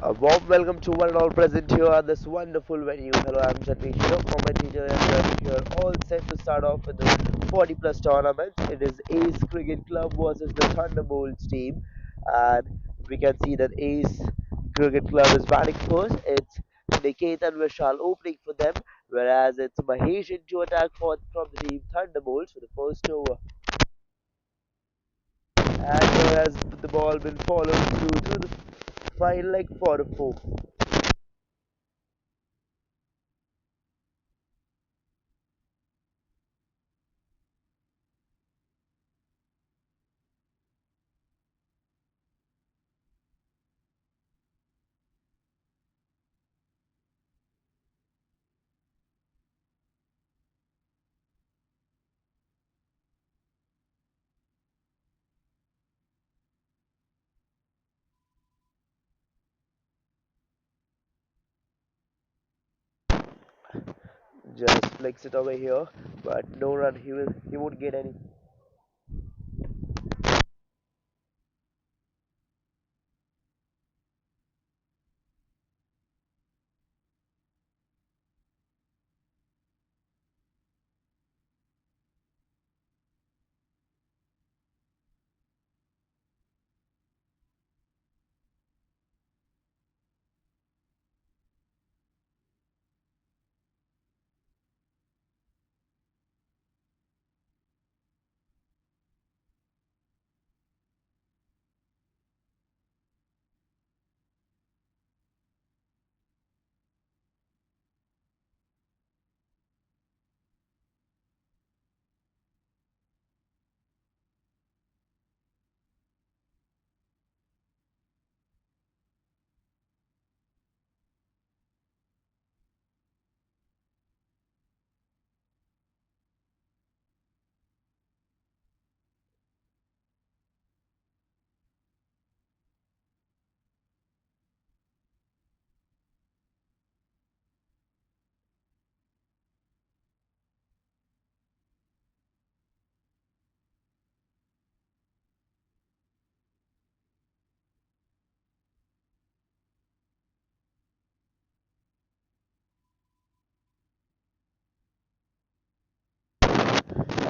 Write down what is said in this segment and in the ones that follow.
A warm welcome to one and all present here at this wonderful venue. Hello, I'm Jatish, your commentator, and we are here all set to start off with the 40 plus tournament. It is Ace Cricket Club versus the Thunderbolts team, and we can see that Ace Cricket Club is batting first. It's Niket and Vishal opening for them, whereas it's Mahesh into attack from the team Thunderbolts for the first over. And here has the ball been followed through the fine leg for a 4. Just flicks it over here, but no run. He won't get any.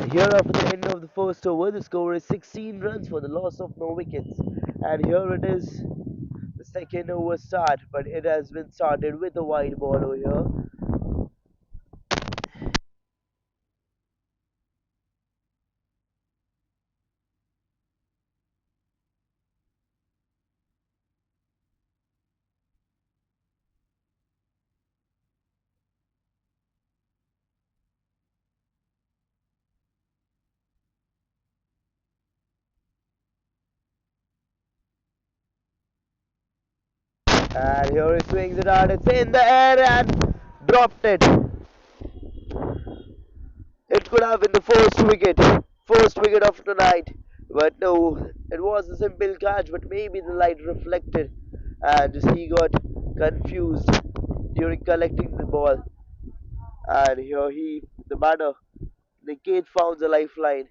And here, after the end of the first over, the score is 16 runs for the loss of no wickets. And here it is, the second over start, but it has been started with a wide ball over here. And here he swings it out. It's in the air and dropped it. It could have been the first wicket of tonight. But no, it was a simple catch, but maybe the light reflected and just he got confused during collecting the ball. And here the batter, Niket found the lifeline.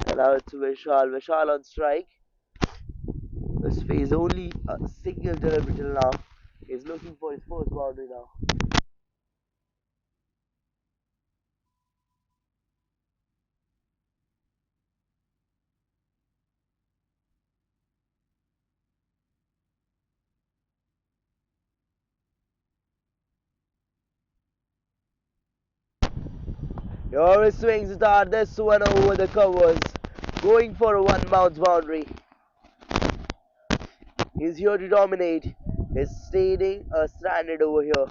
And now it's Vishal. Vishal on strike. This phase only a single delivery till now. He's looking for his first boundary now. Here he swings it hard. This one over the covers. Going for a one bounce boundary. He's here to dominate. He's staying stranded over here.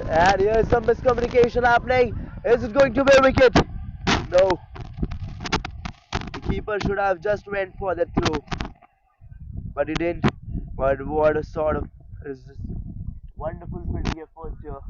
And here's some miscommunication happening. Is it going to be a wicket? No. The keeper should have just went for the throw. but he didn't. But what a sort of wonderful fielding efforts here.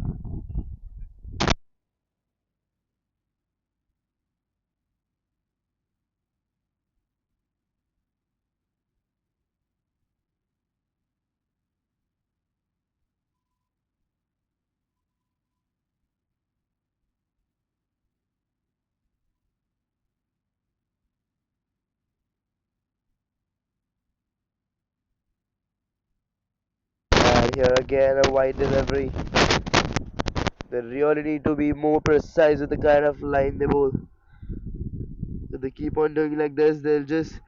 And here again a wide delivery. They really need to be more precise with the kind of line they bowl. If they keep on doing like this, they'll just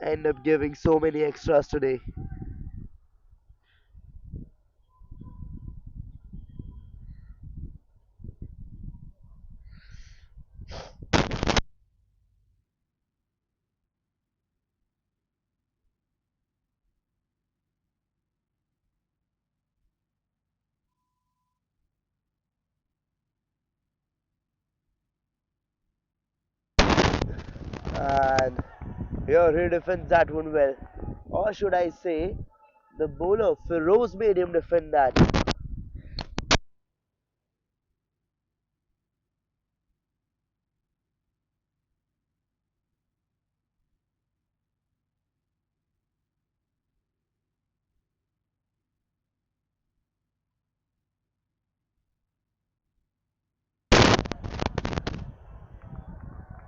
end up giving so many extras today. And here he defends that one well. Or should I say, the bowler Feroz made him defend that.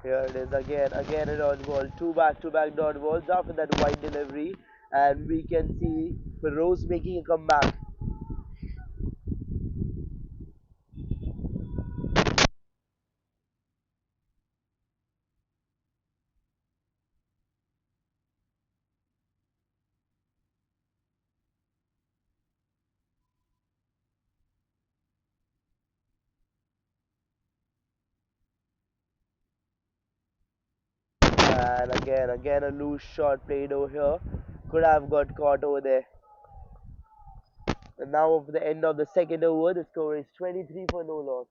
Here it is again a dot ball. Two back-to-back dot balls after that wide delivery, and we can see Feroz making a comeback. And again a loose shot played over here. Could have got caught over there. And now for the end of the second over, the score is 23 for no loss.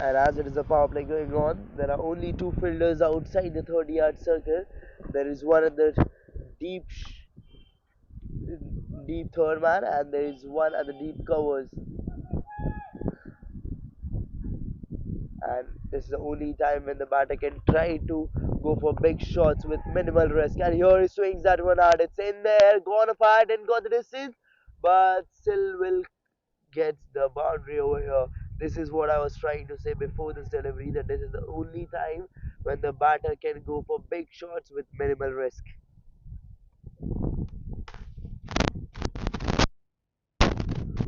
And as it is a power play going on, there are only two fielders outside the 30-yard circle. There is one at the deep, deep third man, and there is one at the deep covers. And this is the only time when the batter can try to go for big shots with minimal risk. And here he swings that one hard. It's in there, gone apart and got the distance, but still will get the boundary over here. This is what I was trying to say before this delivery, that this is the only time when the batter can go for big shots with minimal risk.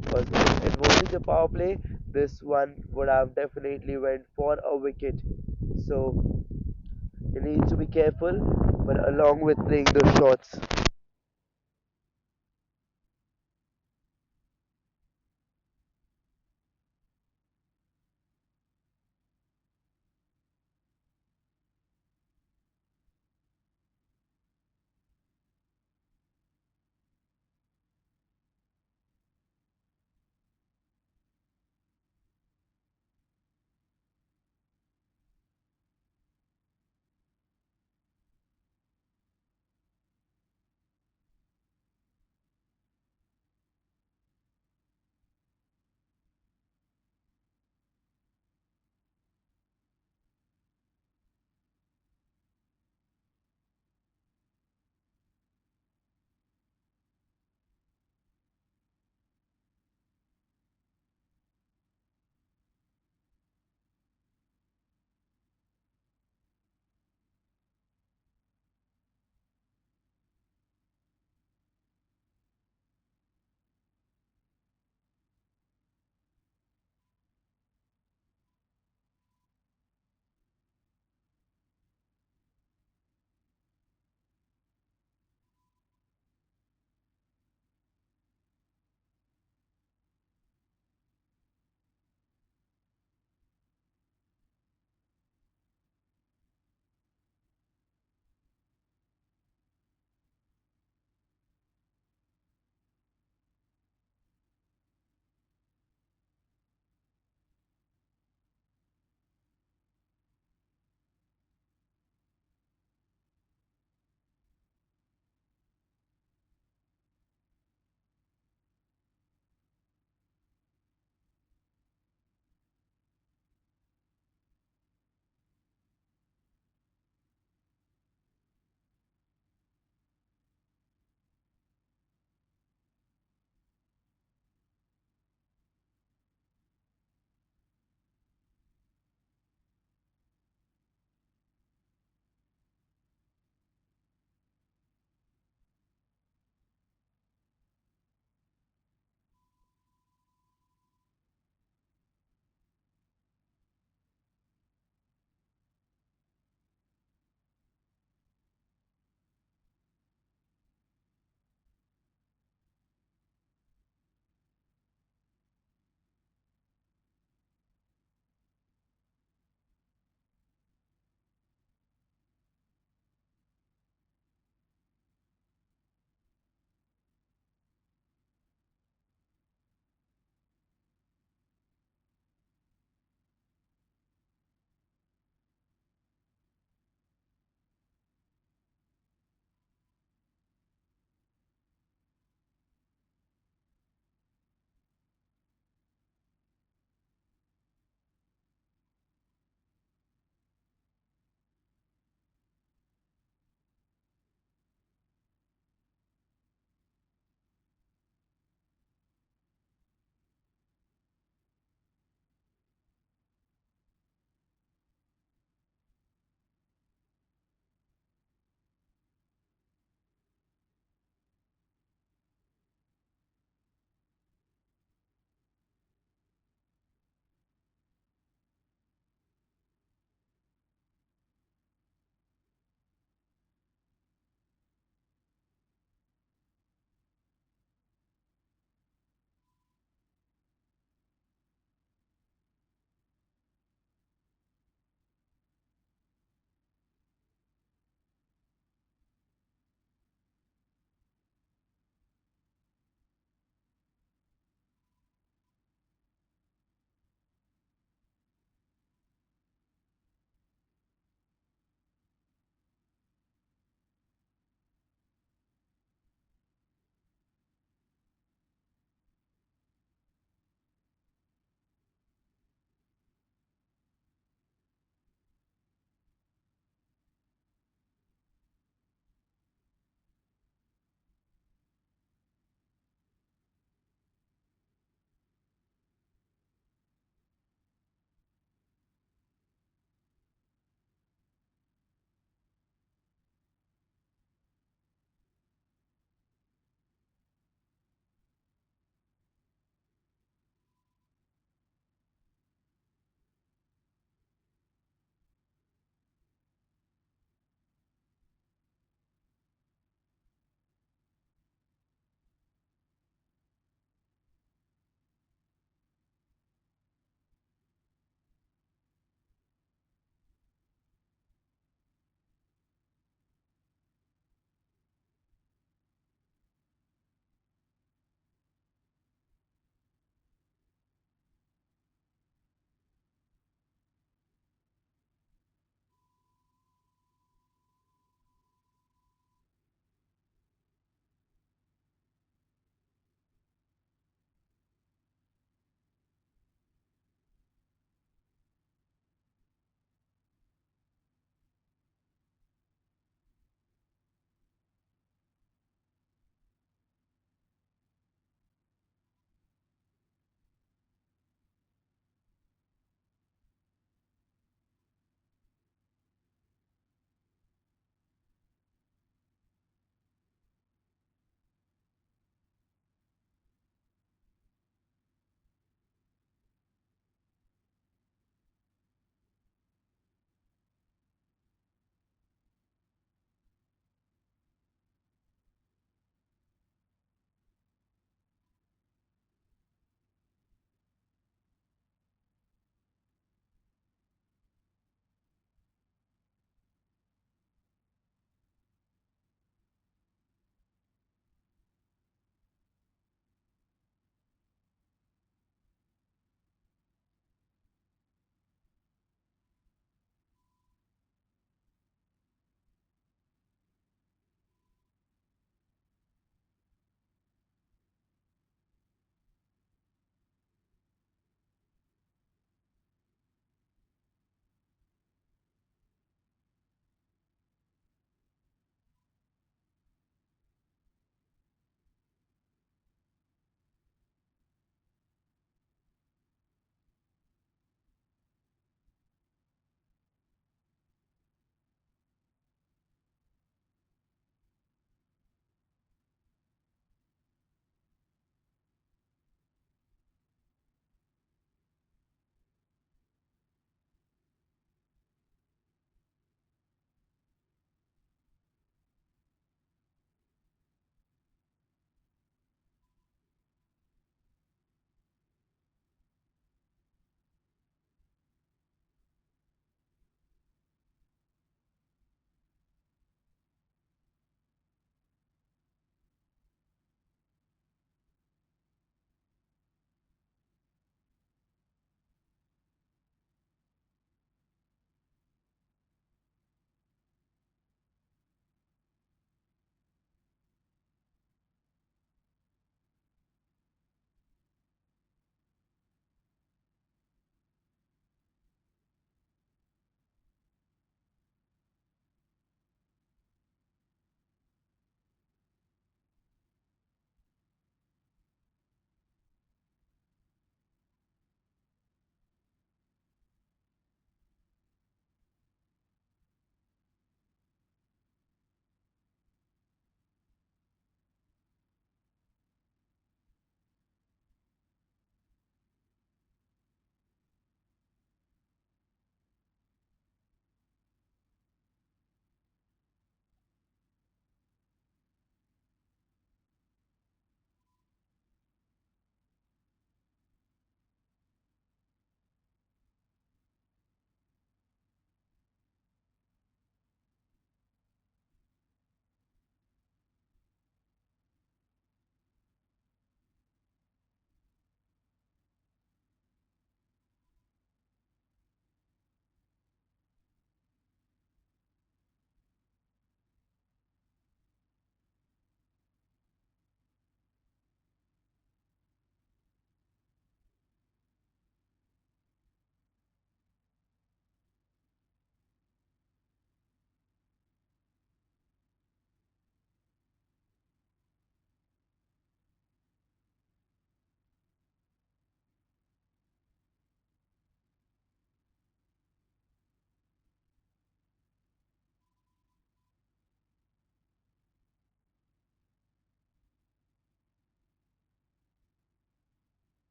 Because if it wasn't a power play, this one would have definitely went for a wicket. So you need to be careful, but along with playing those shots.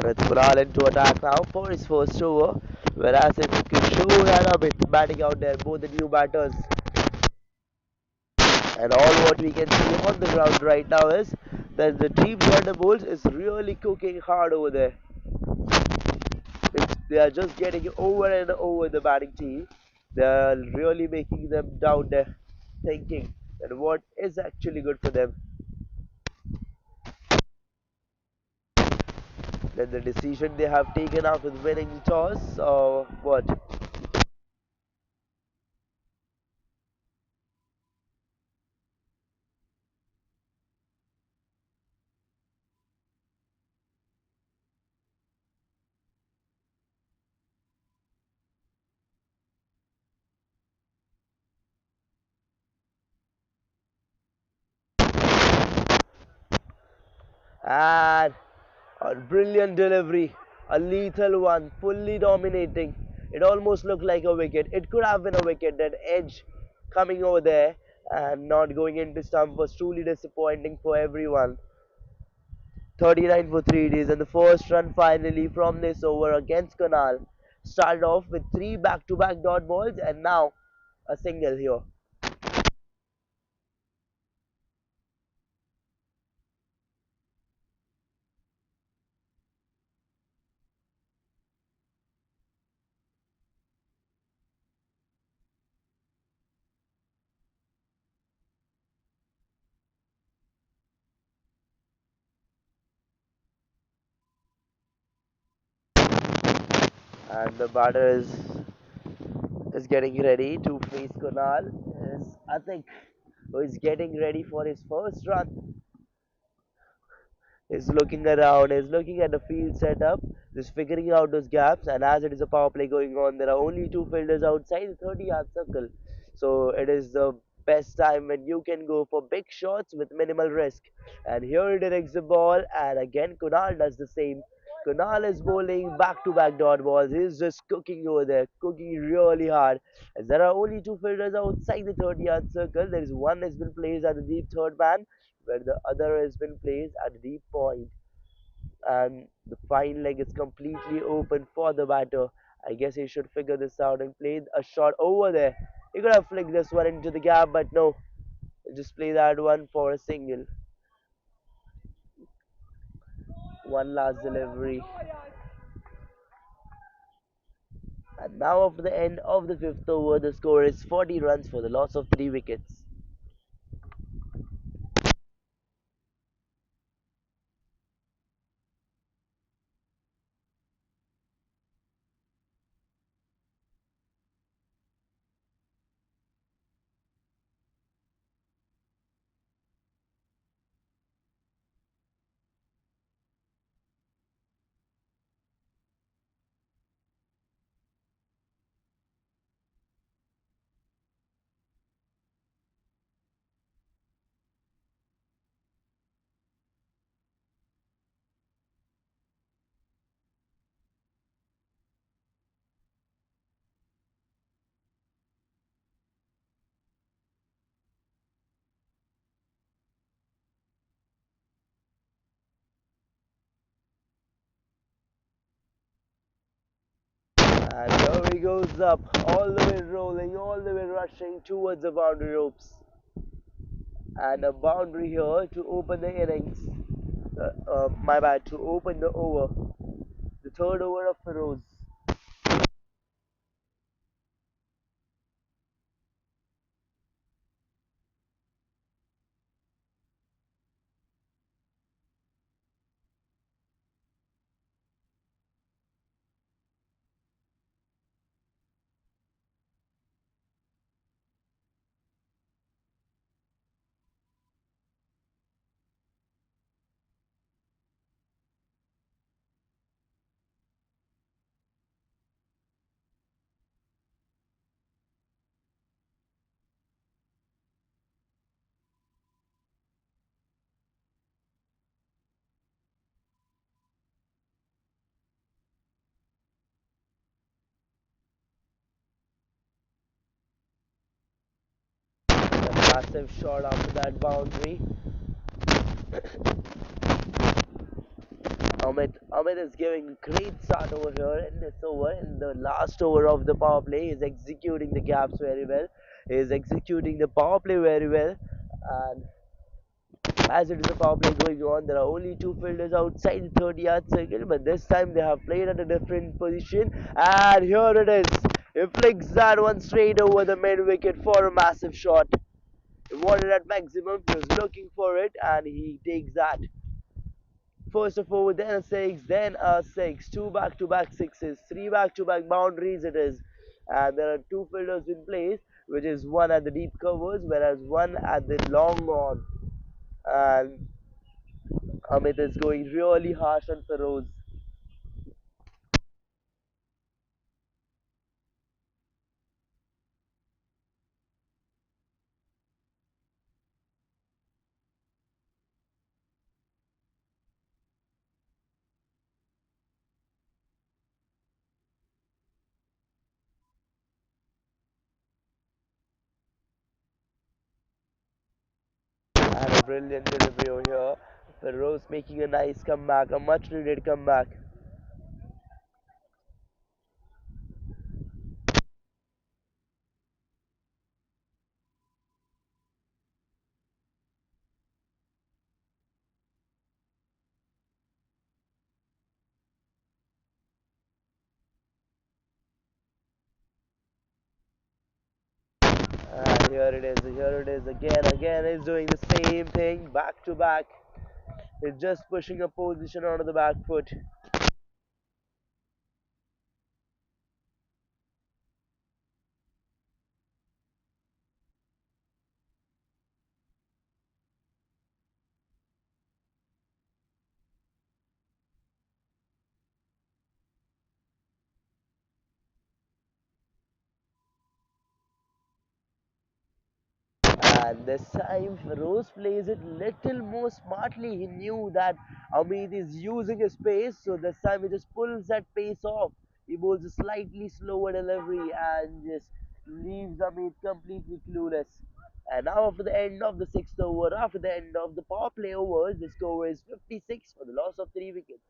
And it's Kunal into attack now for his first over. Whereas it's Kishore and Amit batting out there, both the new batters. And all what we can see on the ground right now is that the team Thunderbolts is really cooking hard over there. They are just getting over and over the batting team. They are really making them down there, thinking that what is actually good for them. Then the decision they have taken after winning the toss, or what? And a brilliant delivery, a lethal one, fully dominating. It almost looked like a wicket. It could have been a wicket. That edge coming over there and not going into stump was truly disappointing for everyone. 39 for 3 days, and the first run finally from this over against Kunal. Started off with three back-to-back dot balls, and now a single here. And the batter is getting ready to face Kunal. Is I think who is getting ready for his first run. Is looking around, is looking at the field setup, just figuring out those gaps. And as it is a power play going on, there are only two fielders outside the 30-yard circle. So it is the best time when you can go for big shots with minimal risk. And here he directs the ball, and again Kunal does the same. Kunal is bowling back-to-back dot balls. He's just cooking over there, cooking really hard. As there are only two fielders outside the 30-yard circle, there is one has been placed at the deep third man, where the other has been placed at the deep point, and the fine leg is completely open for the batter. I guess he should figure this out and play a shot over there. He could have flicked this one into the gap, but no, just play that one for a single. One last delivery. And now, after the end of the fifth over, the score is 40 runs for the loss of 3 wickets. And here he goes up, all the way rolling, all the way rushing towards the boundary ropes. And a boundary here to open the innings. My bad, to open the over. The third over of Feroz. A massive shot after that boundary. Amit is giving a great start over here in this over. In the last over of the power play, he's executing the gaps very well. He's executing the power play very well. And as it is a power play going on, there are only two fielders outside the 30-yard circle, but this time they have played at a different position. And here it is. He flicks that one straight over the mid wicket for a massive shot. He wanted at maximum, he was looking for it, and he takes that. First of all, then a six, then a six, two back to back sixes, three back to back boundaries it is. And there are two fielders in place, which is one at the deep covers, whereas one at the long on. And Amit is going really harsh on Feroz. And a brilliant delivery over here. Feroz making a nice comeback, a much needed comeback. And here it is again, he's doing the same thing back to back. He's just pushing a position onto the back foot. And this time Rose plays it little more smartly. He knew that Amit is using his pace, so this time he just pulls that pace off. He bowls a slightly slower delivery and just leaves Amit completely clueless. And now after the end of the sixth over, after the end of the power play overs, the score is 56 for the loss of 3 wickets.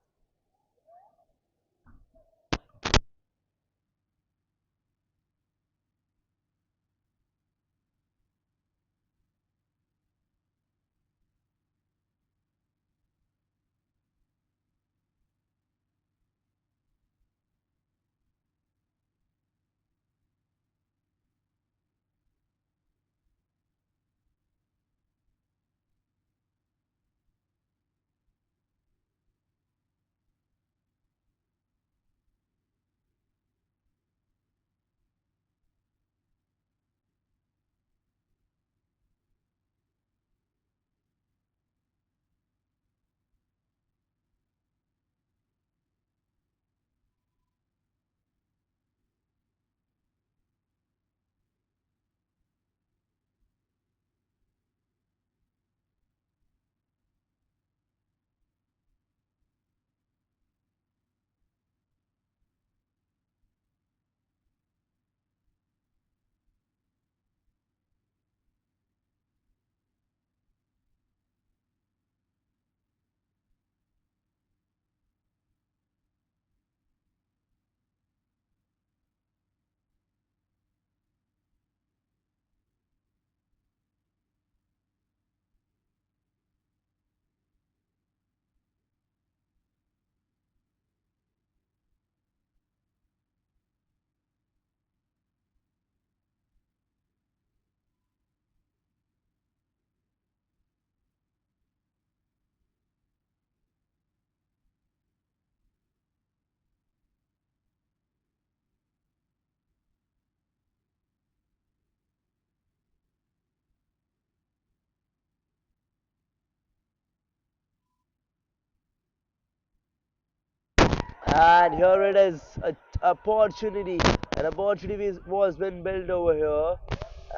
And here it is, a opportunity. An opportunity was been built over here,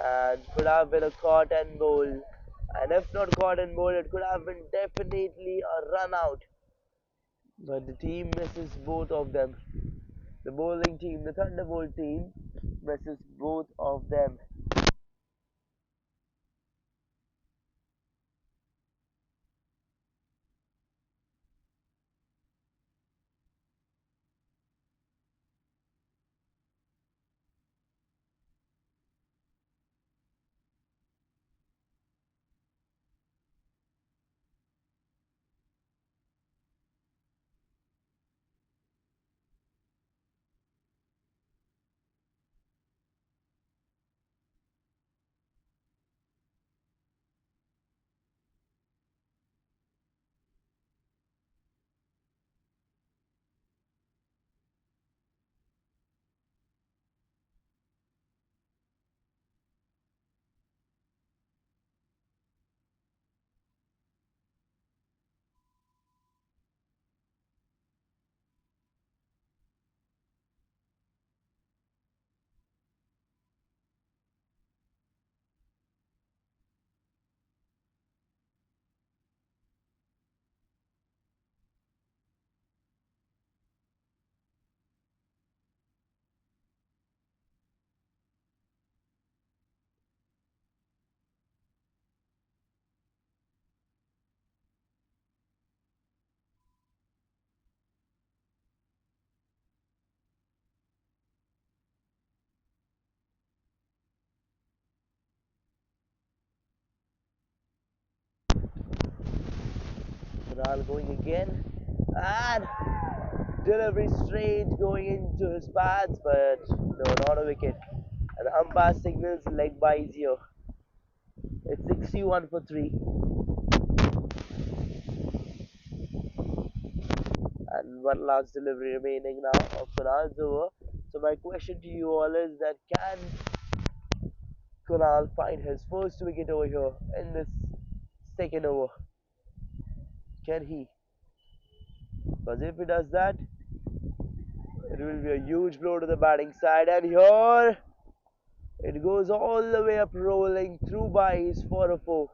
and could have been a caught and bowl. And if not caught and bowl, it could have been definitely a run out. But the team misses both of them. The bowling team, the Thunderbolt team, misses both of them. Kunal going again. And delivery straight going into his pads, but no, not a wicket. And the umpire signals leg by here. It's 61 for 3. And one last delivery remaining now of Kunal's over. So my question to you all is that can Kunal find his first wicket over here in this second over? Can he? Because if he does that, it will be a huge blow to the batting side. And here it goes all the way up, rolling through byes for a 4.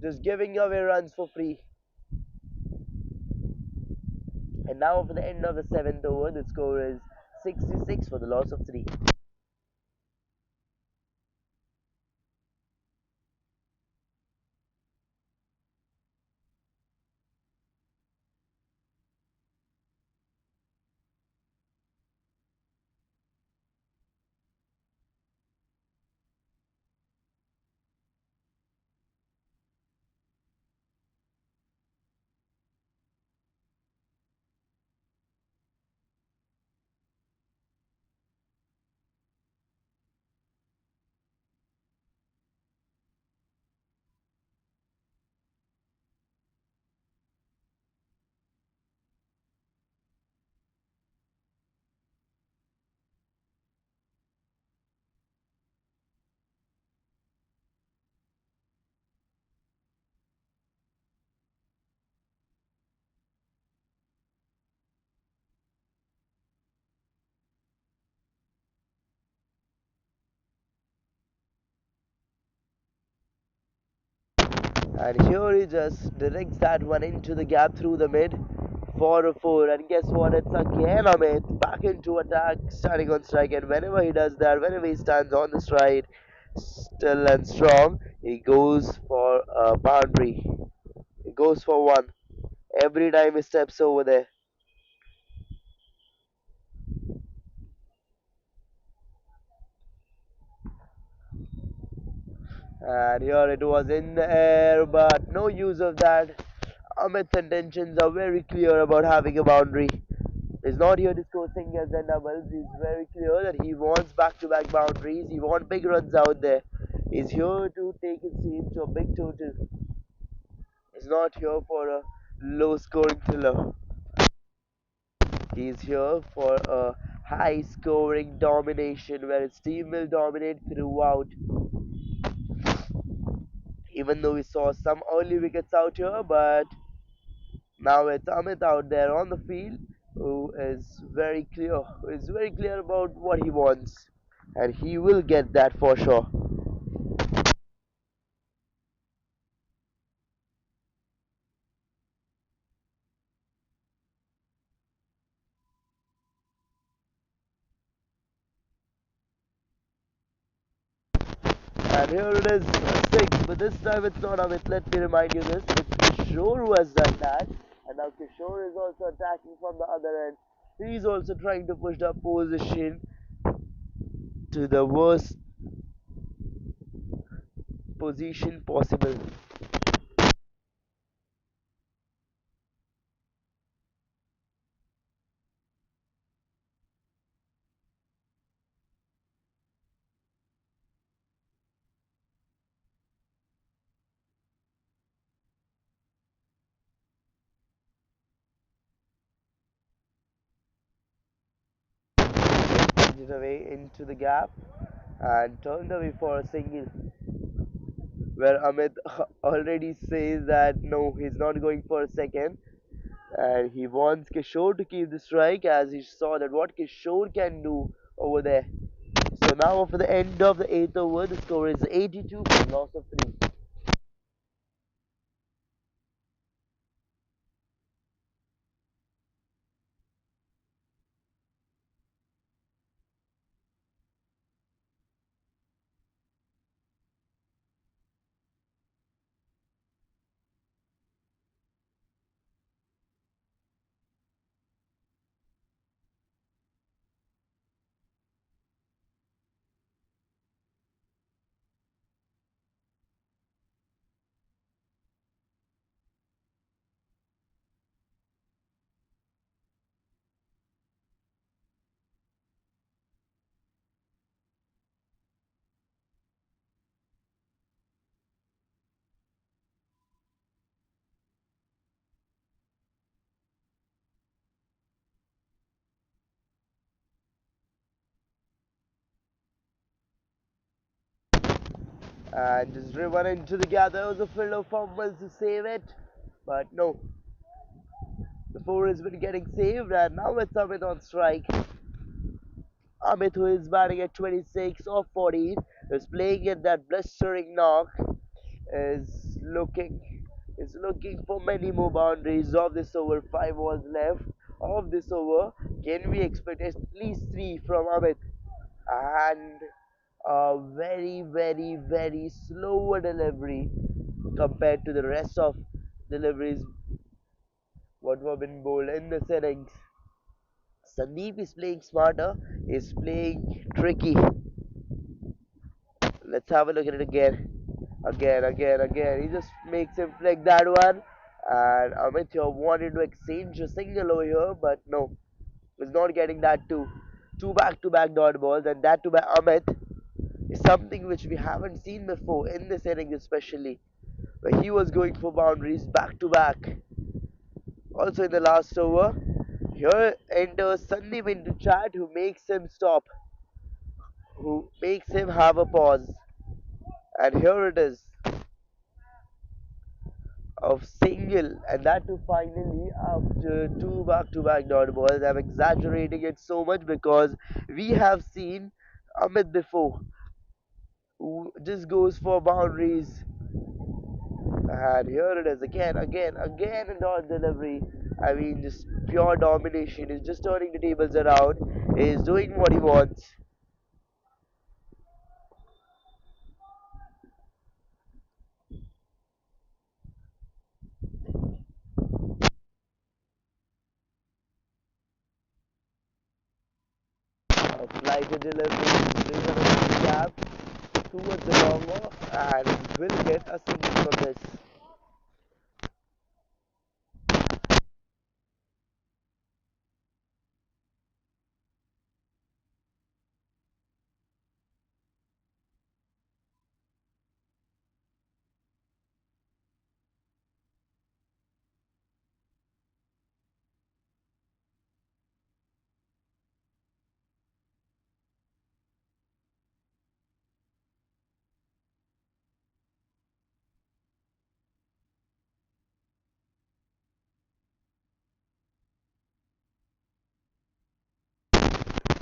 Just giving away runs for free. And now for the end of the 7th over, the score is 66 for the loss of 3. And here he just directs that one into the gap through the mid for a 4. And guess what? It's again Amit back into attack, standing on strike. And whenever he does that, whenever he stands on the stride, still and strong, he goes for a boundary. He goes for one every time he steps over there. And here it was in the air, but no use of that. Amit's intentions are very clear about having a boundary. He's not here to score singles and doubles. He's very clear that he wants back-to-back boundaries. He wants big runs out there. He's here to take his team to a big total. He's not here for a low-scoring thriller. He's here for a high-scoring domination where his team will dominate throughout. Even though we saw some early wickets out here, but now it's Amit out there on the field who is very clear about what he wants, and he will get that for sure. And here it is, 6, but this time it's not Amit. Let me remind you this. It's Kishore who has done that, and now Kishore is also attacking from the other end. He's also trying to push the opposition to the worst position possible. It away into the gap and turned away for a single, where Amit already says that no, he's not going for a second, and he wants Kishore to keep the strike as he saw that what Kishore can do over there. So now for the end of the 8th over, the score is 82 for loss of 3. and just driven into the gap. There was a field of fumbles to save it, but no, the four has been getting saved, and now it's Amit on strike. Amit, who is batting at 26 of 14, is playing at that blistering knock, is looking for many more boundaries of this over. 5 balls left of this over. Can we expect at least three from Amit? And a very, very, very slower delivery compared to the rest of deliveries what were been bowled in the innings. Sandeep is playing smarter, is playing tricky. Let's have a look at it again. Again. He just makes him flick that one. And Amit here wanted to exchange a single over here, but no, was not getting that too. Two back-to-back dot balls, and that to by Amit is something which we haven't seen before in this inning, especially where he was going for boundaries back to back. Also in the last over, here enters Sandeep into chat, who makes him stop, who makes him have a pause. And here it is, of single, and that too finally after two back-to-back dot balls. I'm exaggerating it so much because we have seen Amit before, who just goes for boundaries. And here it is again a dot delivery. I mean, just pure domination. He's just turning the tables around. He's doing what he wants. A slighter delivery, doing another gap towards the longer, and will get a single from this.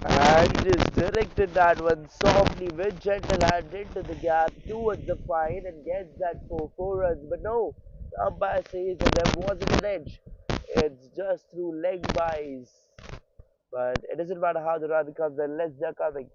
And just directed that one softly with gentle hand into the gap towards the fine and gets that for 4 runs. But no, the umpire says that there wasn't an edge. It's just through leg buys. But it doesn't matter how the run comes unless they're coming.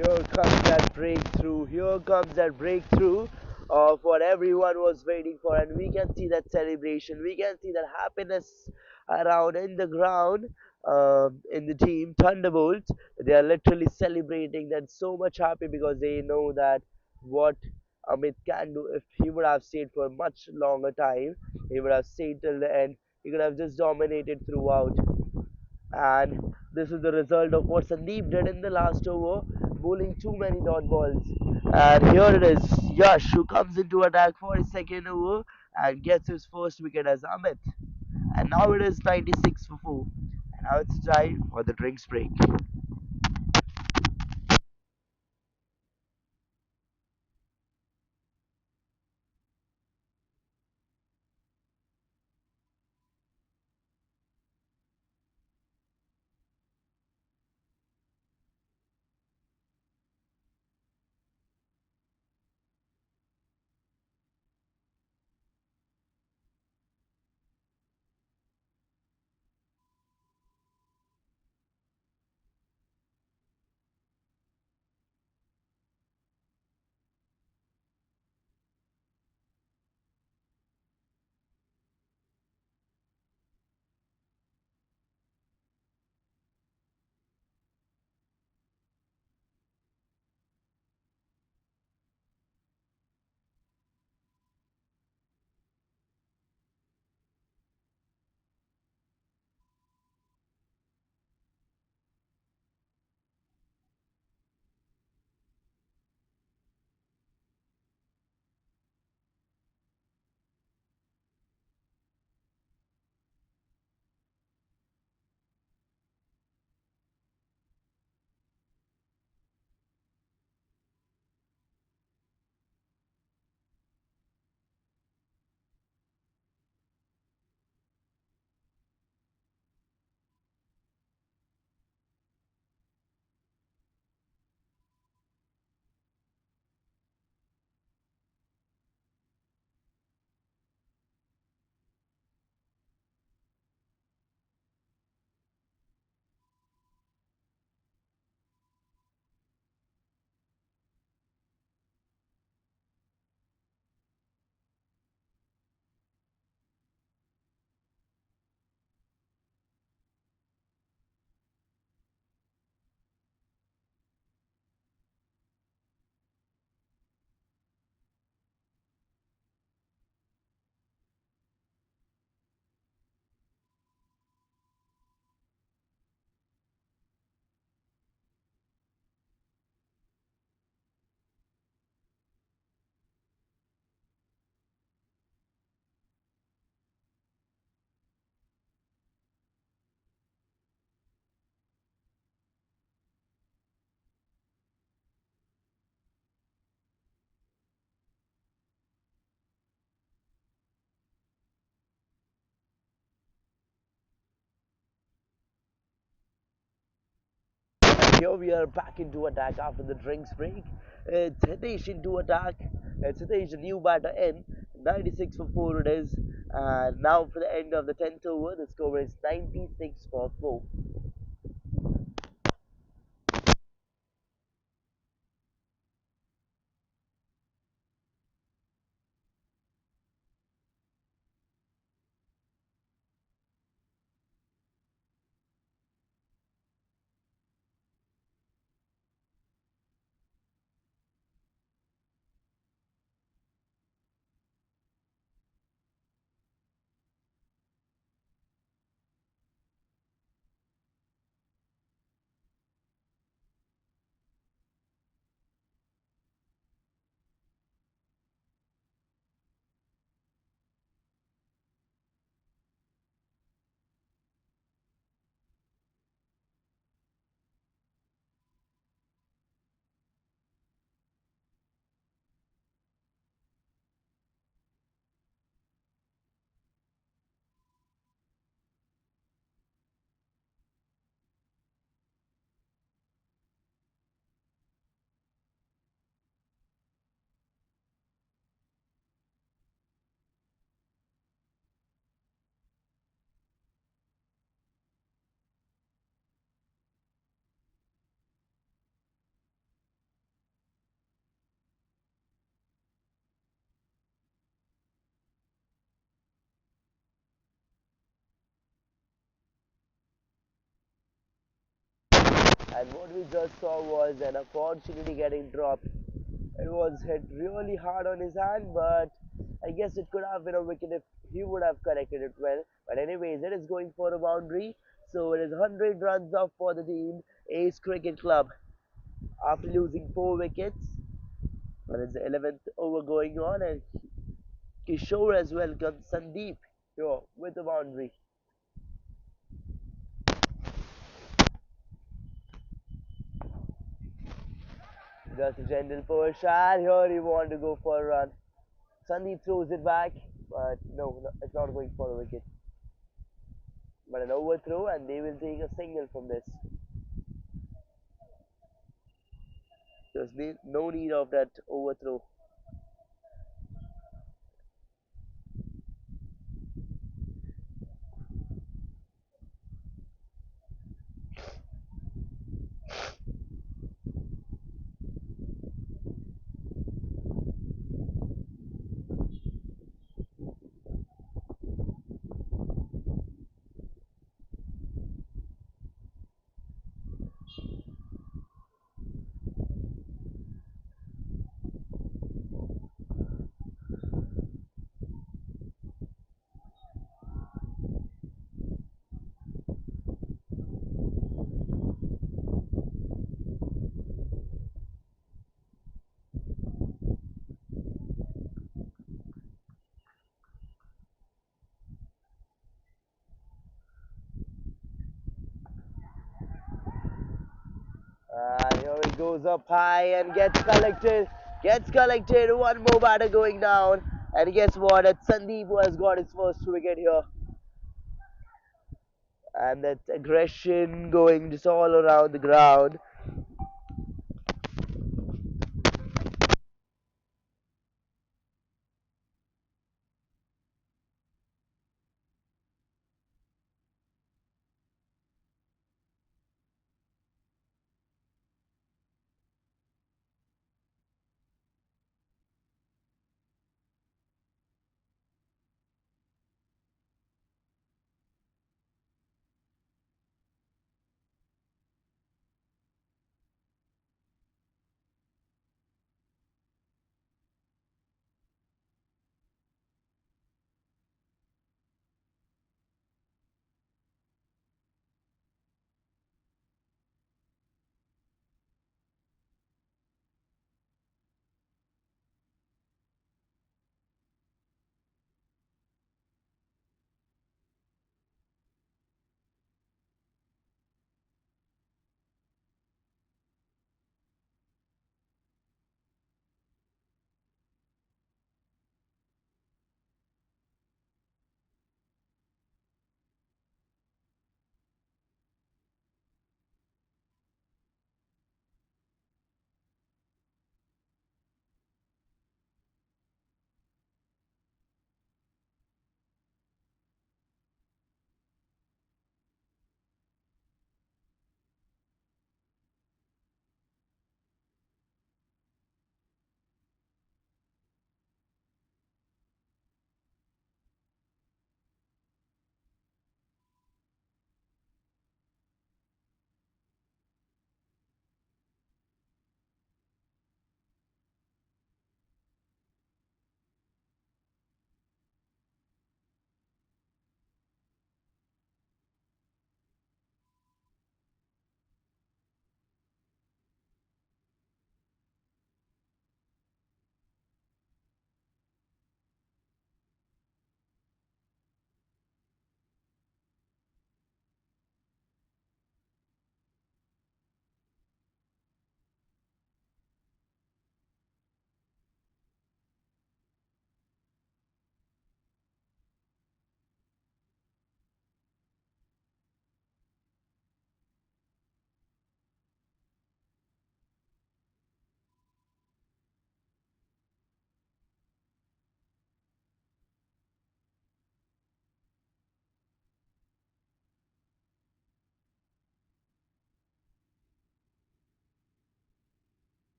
Here comes that breakthrough. Here comes that breakthrough of what everyone was waiting for, and we can see that celebration. We can see that happiness around in the ground. In the team Thunderbolts, they are literally celebrating. They're so much happy because they know that what Amit can do. If he would have stayed for a much longer time, he would have stayed till the end. He could have just dominated throughout. And this is the result of what Sandeep did in the last over, bowling too many dot balls. And here it is, Yash, who comes into attack for his second over and gets his first wicket as Amit. And now it is 96 for 4. And now it's time for the drinks break. here we are back into attack after the drinks break. It's Hitesh into attack. It's Hitesh, the new batter in. 96 for 4 it is. And now for the end of the 10th over, the score is 96 for 4. And what we just saw was an opportunity getting dropped. It was hit really hard on his hand, but I guess it could have been a wicket if he would have corrected it well. But anyways, it is going for a boundary. So it is 100 runs off for the team, Ace Cricket Club. After losing 4 wickets, and it's the 11th over going on, and Kishore as well comes Sandeep here with a boundary. Just a gentle push, and here he want to go for a run. Sandeep throws it back, but no, it's not going for a wicket. But an overthrow, and they will take a single from this. There's no need of that overthrow. And here he goes up high and gets collected. Gets collected. One more batter going down. And guess what? It's Sandeep who has got his first wicket here. And that aggression going just all around the ground.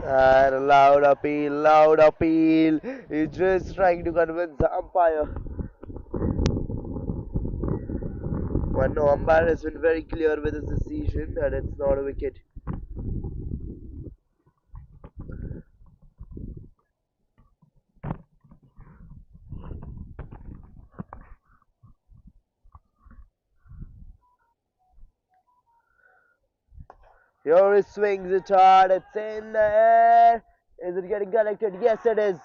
And a loud appeal, loud appeal. He's just trying to convince the umpire. But no, umpire has been very clear with his decision that it's not a wicket. Here he swings it hard. It's in the air. Is it getting collected? Yes, it is.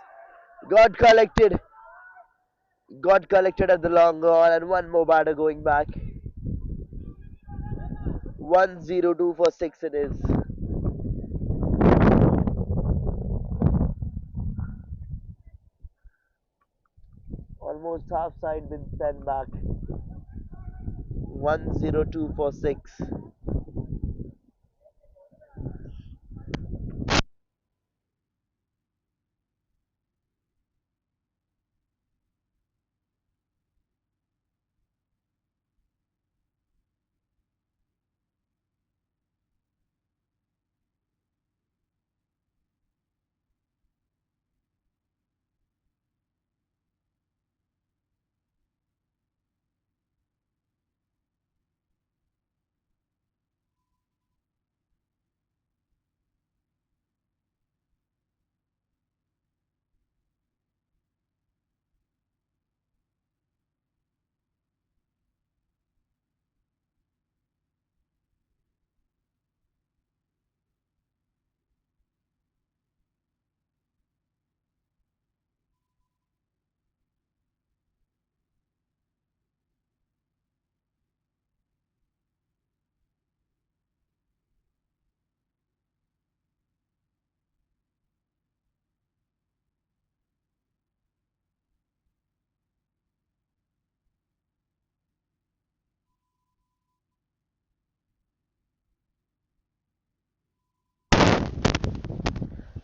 Got collected. Got collected at the long on, and one more batter going back. 102 for 6 it is. Almost half side been sent back. 102 for 6.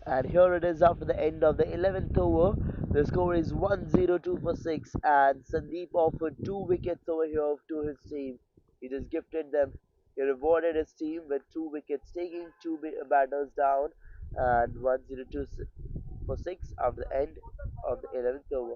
And here it is after the end of the 11th over. The score is 102 for 6, and Sandeep offered 2 wickets over here to his team. He just gifted them. He rewarded his team with 2 wickets, taking two batters down, and 102 for 6 after the end of the 11th over.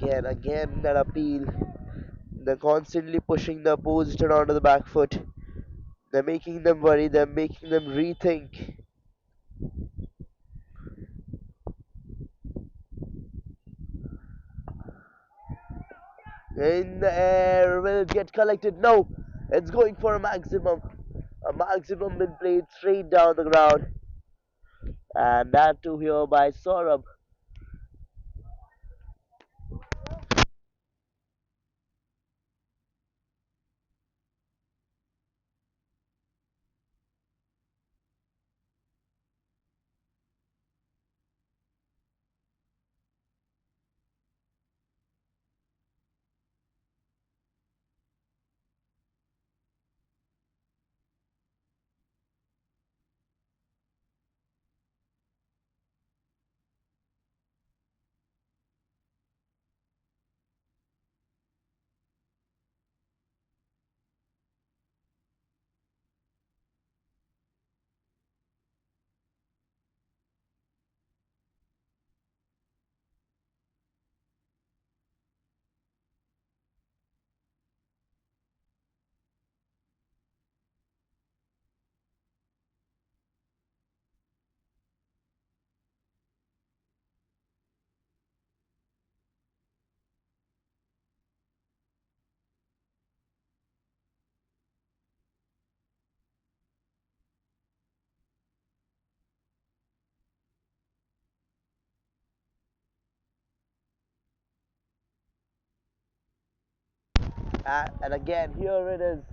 And again, that appeal. They're constantly pushing the opposition onto the back foot. They're making them worry, they're making them rethink. In the air, will it get collected? No, it's going for a maximum. A maximum been played straight down the ground. And that too here by Saurabh. And again, here it is.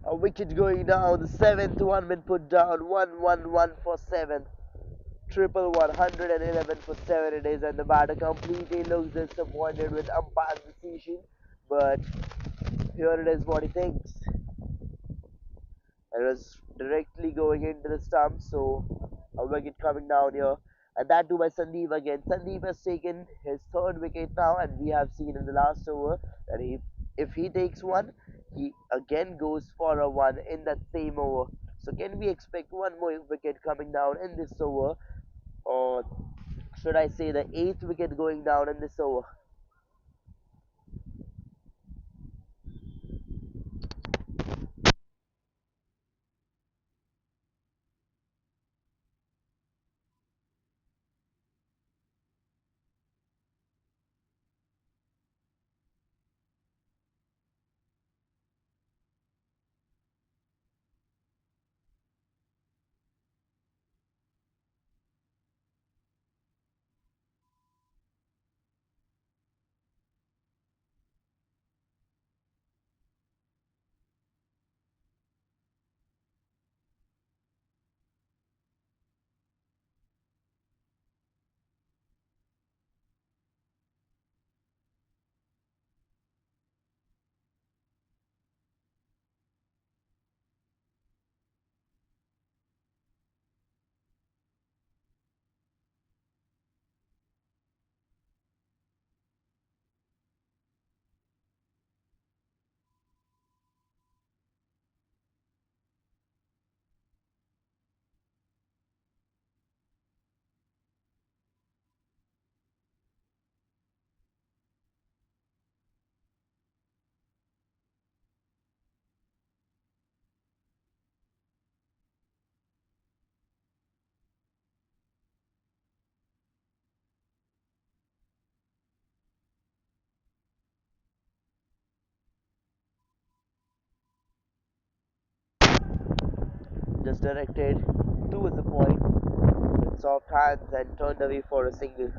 A wicket going down. The seventh one been put down. 1-1-1 for seventh. Triple 111 for seven it is, and the batter completely looks disappointed with umpire's decision. But here it is what he thinks. It was directly going into the stump, so a wicket coming down here. And that too by Sandeep again. Sandeep has taken his third wicket now, and we have seen in the last over that if he takes one, he again goes for a one in that same over. So can we expect one more wicket coming down in this over, or should I say the eighth wicket going down in this over? Just directed towards the point with soft hands and turned away for a single.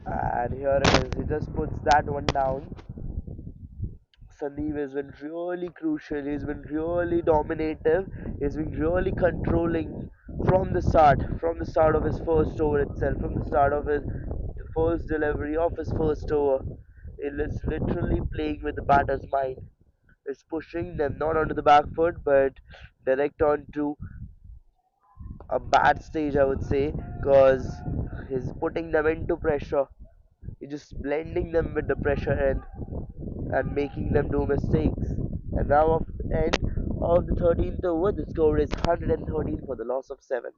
And here it is. He just puts that one down. Sandeep has been really crucial. He's been really dominative. He's been really controlling from the start of his first over itself, from the start of his the first delivery of his first over. It is literally playing with the batter's mind. It's pushing them not onto the back foot, but direct onto a bad stage, I would say, because he's putting them into pressure. He's just blending them with the pressure and making them do mistakes. And now, at the end of the 13th over, the score is 113 for the loss of 7.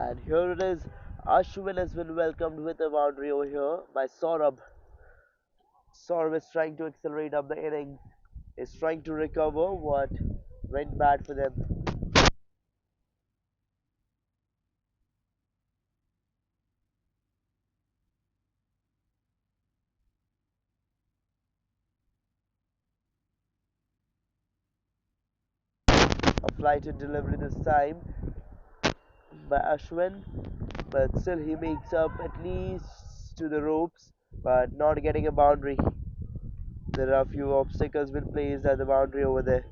And here it is. Ashwin has been welcomed with a boundary over here by Saurabh. Saurabh is trying to accelerate up the innings. Is trying to recover what went bad for them. A flighted delivery this time by Ashwin, but still he makes up at least to the ropes, but not getting a boundary. There are a few obstacles been placed at the boundary over there.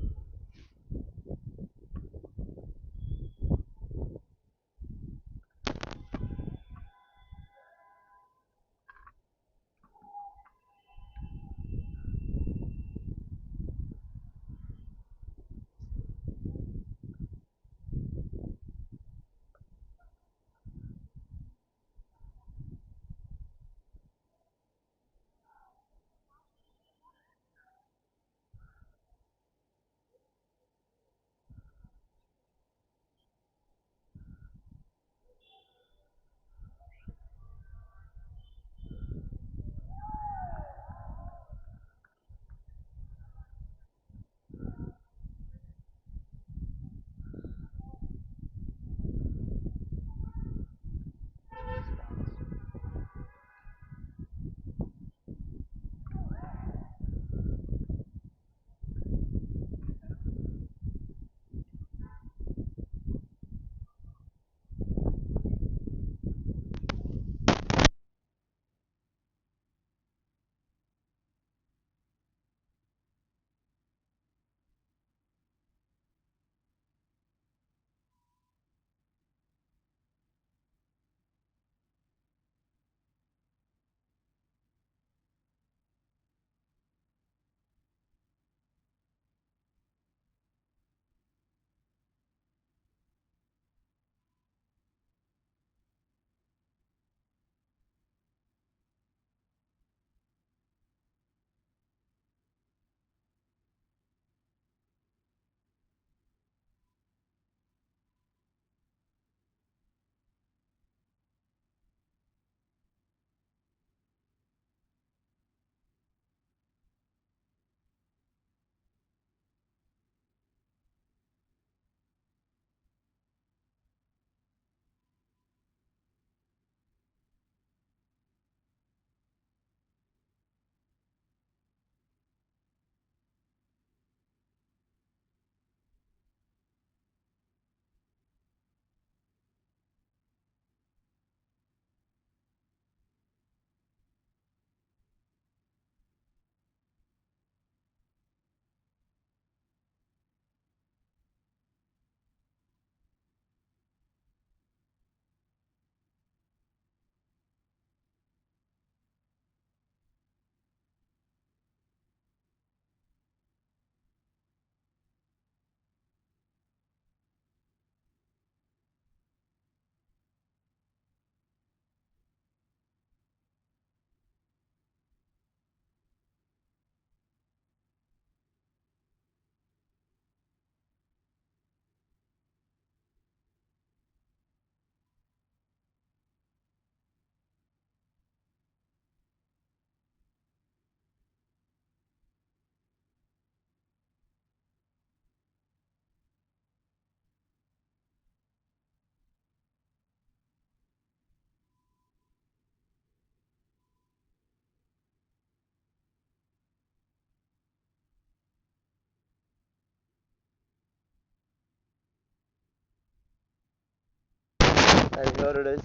And here it is.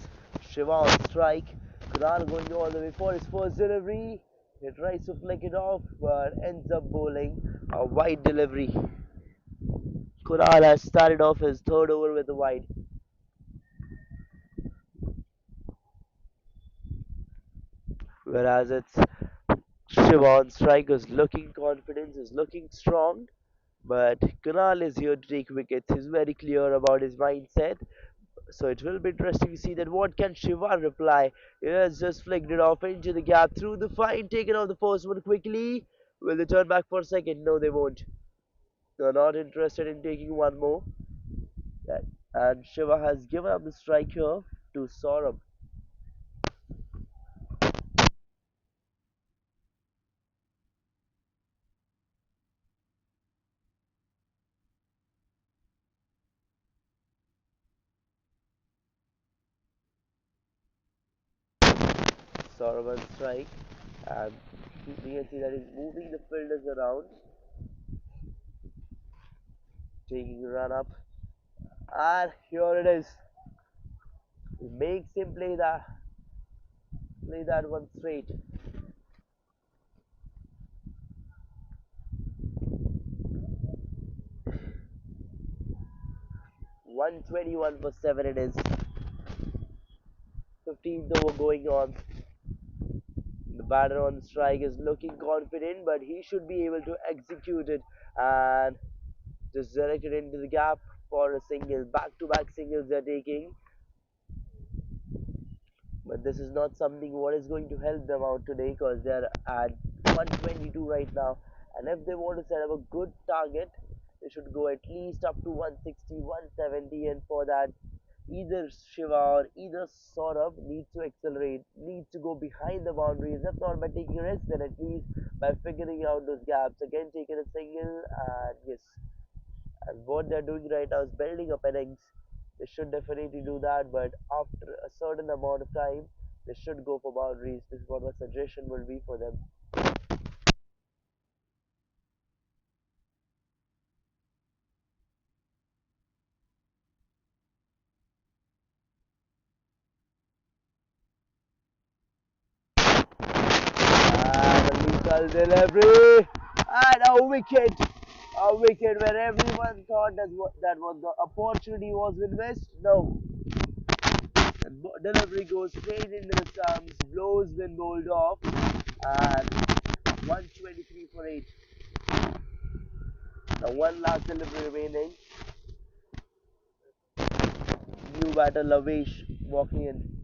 Shiva on strike. Kunal going all the way for his first delivery. He tries to flick it off, but ends up bowling a wide delivery. Kunal has started off his third over with a wide. Whereas it's Shiva on strike is looking confident, is looking strong. But Kunal is here to take wickets. He's very clear about his mindset. So it will be interesting to see that what can Shiva reply. He has just flicked it off into the gap through the fine, taken off the first one quickly. Will they turn back for a second? No, they won't. They're not interested in taking one more. And Shiva has given up the strike here to Saurabh. Saurabh on strike. And we can see that he's moving the fielders around, taking a run up. And here it is. He makes him play that one straight. 121 for 7 it is. 15th over going on. The batter on strike is looking confident, but he should be able to execute it and just direct it into the gap for a single. Back to back singles they're taking, but this is not something what is going to help them out today because they're at 122 right now. And if they want to set up a good target, they should go at least up to 160, 170, and for that, either Shiva or either Saurabh needs to accelerate, needs to go behind the boundaries, if not by taking risks, then at least by figuring out those gaps. Again, taking a single, and yes, and what they're doing right now is building up innings. They should definitely do that, but after a certain amount of time, they should go for boundaries. This is what my suggestion will be for them. And a lethal delivery, and a wicket where everyone thought that was the opportunity was been missed. No, the delivery goes straight into the stumps, blows when bowled off, and 123 for 8. Now one last delivery remaining. New batter Lavesh walking in.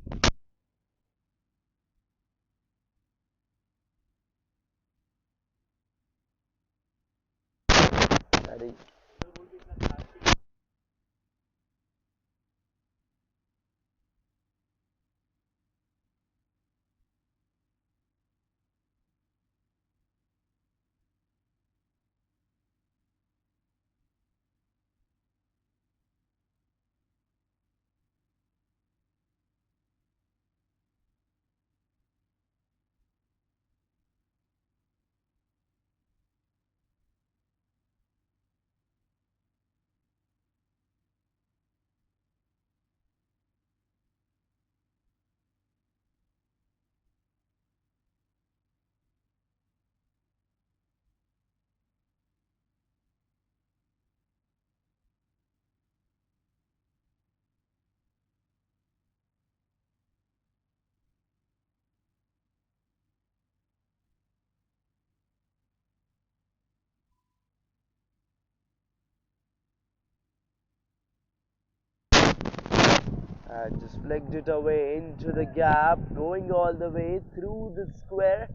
And just flicked it away into the gap, going all the way through the square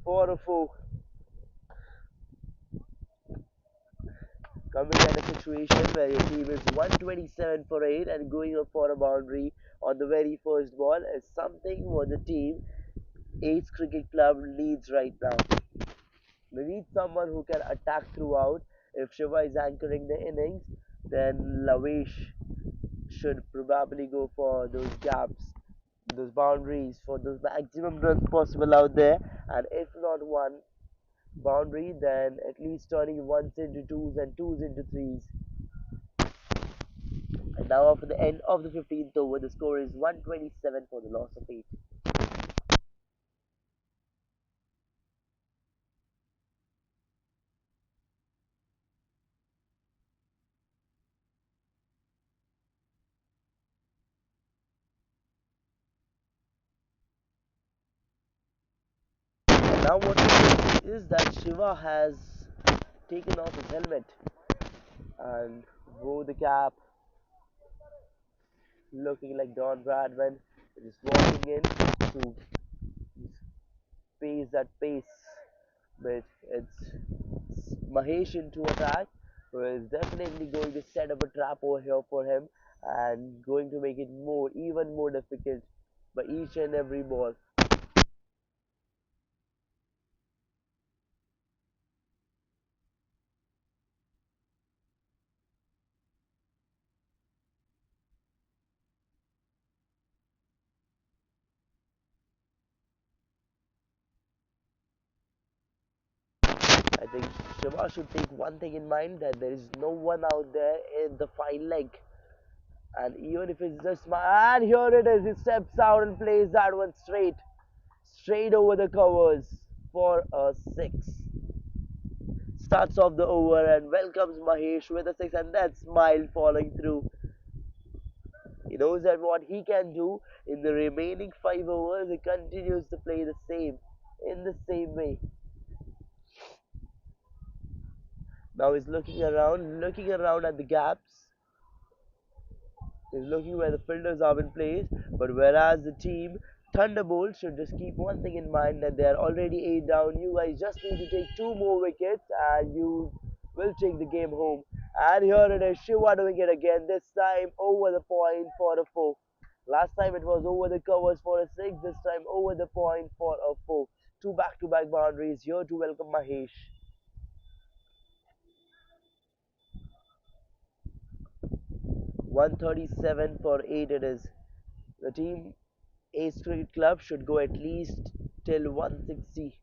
for a 4. Coming at a situation where your team is 127 for 8 and going up for a boundary on the very first ball is something what the team Ace Cricket Club needs right now. They need someone who can attack throughout. If Shiva is anchoring the innings, then Lavesh should probably go for those gaps, those boundaries, for those maximum runs possible out there. And if not one boundary, then at least turning ones into twos and twos into threes. And now, after the end of the 15th over, the score is 127 for the loss of 8. And now, what is that Shiva has taken off his helmet and wore the cap, looking like Don Bradman, just walking in to pace that pace. But it's Mahesh into attack. who is definitely going to set up a trap over here for him and going to make it even more difficult by each and every ball. I think Shiva should take one thing in mind that there is no one out there in the final leg. And even if it's just and here it is, he steps out and plays that one straight over the covers for a six. Starts off the over and welcomes Mahesh with a six, and that smile falling through. He knows that what he can do in the remaining 5 overs, he continues to play in the same way. Now he's looking around at the gaps. He's looking where the fielders are in place. But whereas the team Thunderbolts should just keep one thing in mind that they are already 8 down. You guys just need to take 2 more wickets and you will take the game home. And here it is, Shiva doing it again. This time over the point for a four. Last time it was over the covers for a six. This time over the point for a four. Two back-to-back boundaries here to welcome Mahesh. 137 for 8 it is. The team Ace Cricket Club should go at least till 160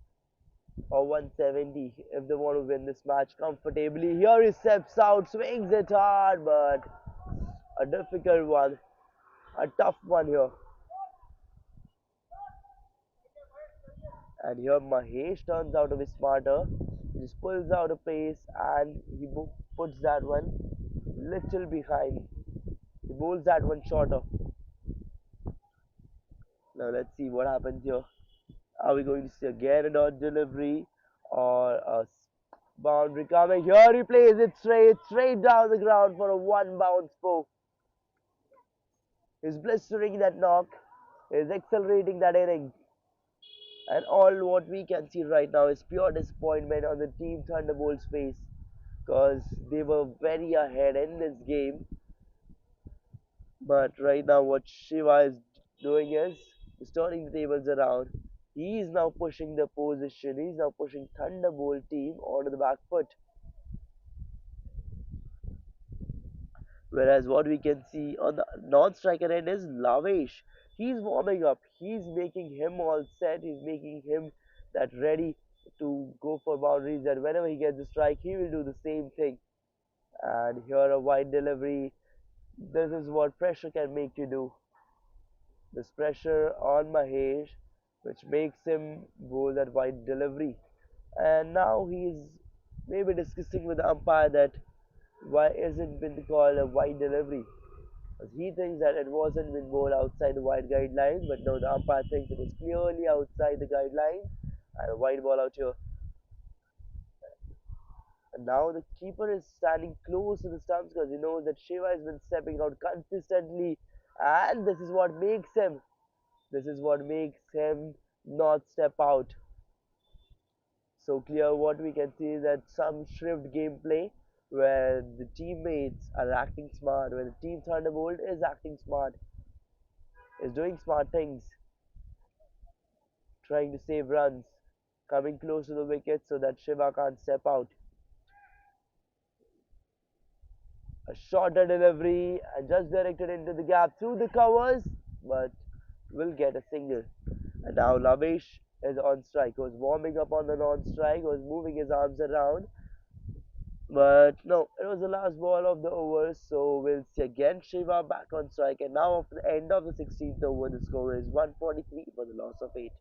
or 170 if they want to win this match comfortably. Here he steps out, swings it hard, but a difficult one, a tough one here. And here Mahesh turns out to be smarter. He just pulls out a pace and he puts that one little behind. He bowls that one shorter. Now let's see what happens here. Are we going to see again a dot delivery or a boundary coming? Here he plays it straight down the ground for a one bounce four. He's blistering that knock. He's accelerating that inning. And all what we can see right now is pure disappointment on the team Thunderbolts face because they were very ahead in this game. But right now, what Shiva is doing is turning the tables around. He is now pushing the position. He's now pushing Thunderbolt team onto the back foot. Whereas what we can see on the non-striker end is Lavesh. He's warming up. He's making him all set. He's making him that ready to go for boundaries. And whenever he gets a strike, he will do the same thing. And here a wide delivery. This is what pressure can make you do. This pressure on Mahesh, which makes him go that wide delivery. And now he's maybe discussing with the umpire that why isn't been called a wide delivery. Because he thinks that it wasn't been bowled outside the wide guidelines, but no, the umpire thinks it was clearly outside the guidelines and a wide ball out here. And now the keeper is standing close to the stumps because he knows that Shiva has been stepping out consistently, and this is what makes him not step out. So clear what we can see is that some shrift gameplay where the teammates are acting smart, where the team Thunderbolt is acting smart, is doing smart things, trying to save runs, coming close to the wicket so that Shiva can't step out. A shorter delivery and just directed into the gap through the covers, but will get a single. And now Lavesh is on strike. He was warming up on the non-strike, was moving his arms around. But no, it was the last ball of the over, so we'll see again Shiva back on strike. And now, after the end of the 16th over, the score is 143 for the loss of 8.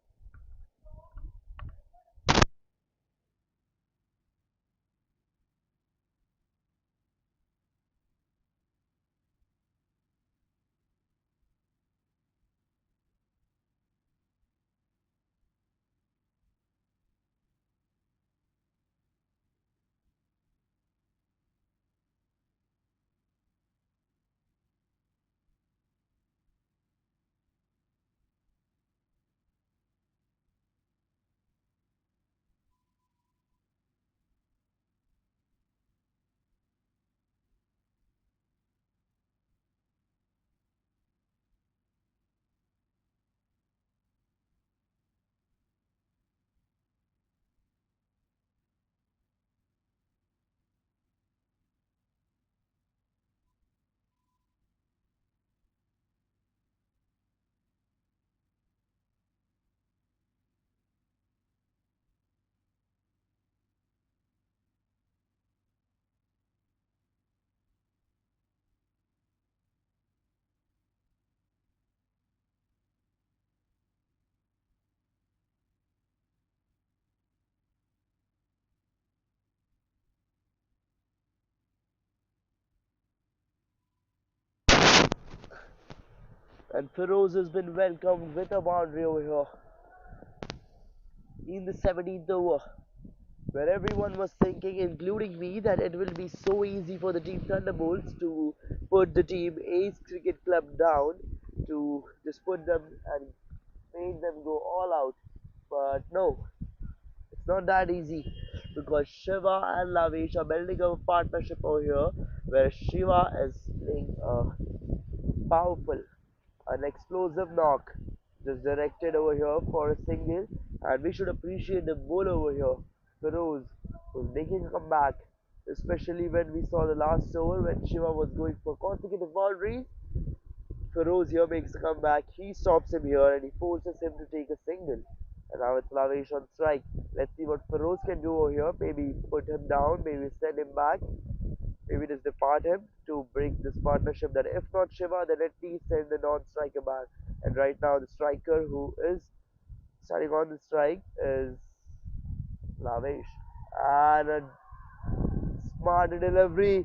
And Feroz has been welcomed with a boundary over here in the 17th over, where everyone was thinking, including me, that it will be so easy for the team Thunderbolts to put the team Ace Cricket Club down, to just put them and make them go all out. But no, it's not that easy because Shiva and Lavish are building a partnership over here where Shiva is playing a powerful, an explosive knock just directed over here for a single, and we should appreciate the ball over here, Feroz, who's making a comeback, especially when we saw the last over when Shiva was going for consecutive boundaries. Feroz here makes a comeback. He stops him here and he forces him to take a single. And now it's Lavesh on strike. Let's see what Feroz can do over here. Maybe put him down, maybe send him back, maybe just depart him to break this partnership. That if not Shiva, then at least send the non-striker back. And right now, the striker who is starting on the strike is Lavesh. And a smart delivery.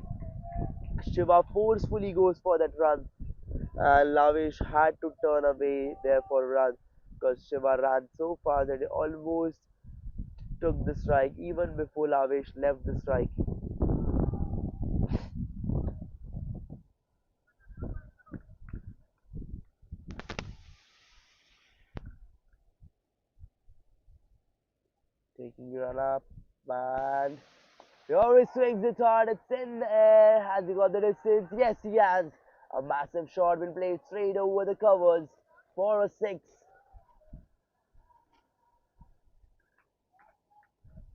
Shiva forcefully goes for that run. And Lavish had to turn away there for a run because Shiva ran so fast that he almost took the strike even before Lavish left the strike. Taking the run up, and Rory swings it hard, it's in the air. Has he got the distance? Yes, he has. A massive shot will play straight over the covers for a six.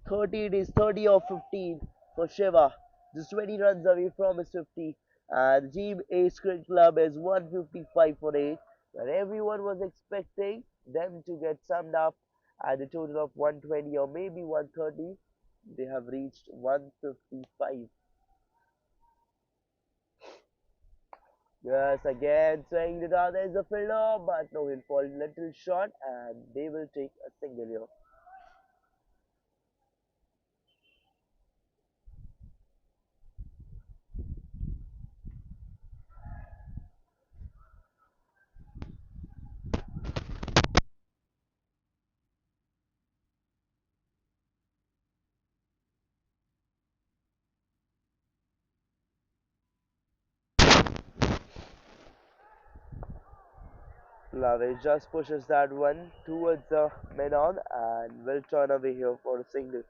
30, it is 30 or 15 for Shiva. Just 20 runs away from his 50. And the Team Ace Cricket Club is 155 for 8. Where everyone was expecting them to get summed up at the total of 120 or maybe 130. They have reached 155. Yes, again swinging it out. There's a fielder, but no, he'll fall little short and they will take a single here. Lavesh just pushes that one towards the mid on and will turn away here for a single.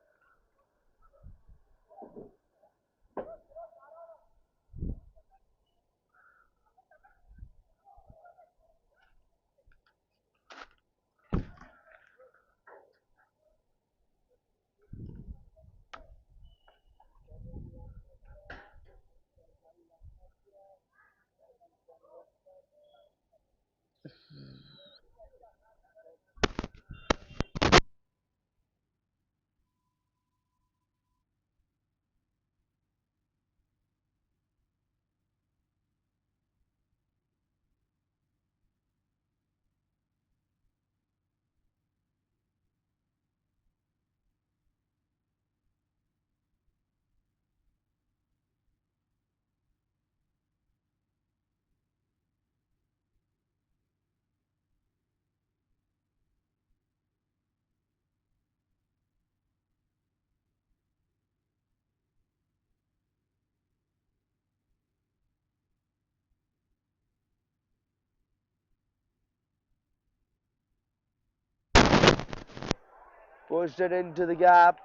Pushed it into the gap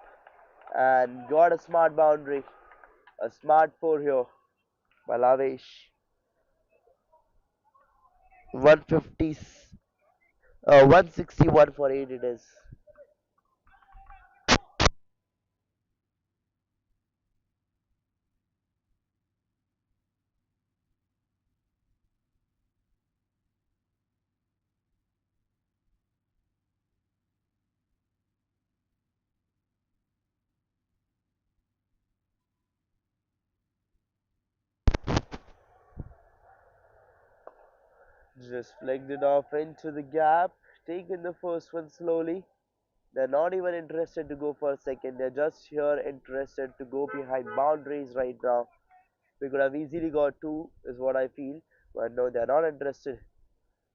and got a smart boundary. A smart four here by Lavesh. 150, 161 for 8 it is. Just flicked it off into the gap. Taking the first one slowly. They're not even interested to go for a second. They're just here interested to go behind boundaries right now. We could have easily got two, is what I feel. But no, they're not interested.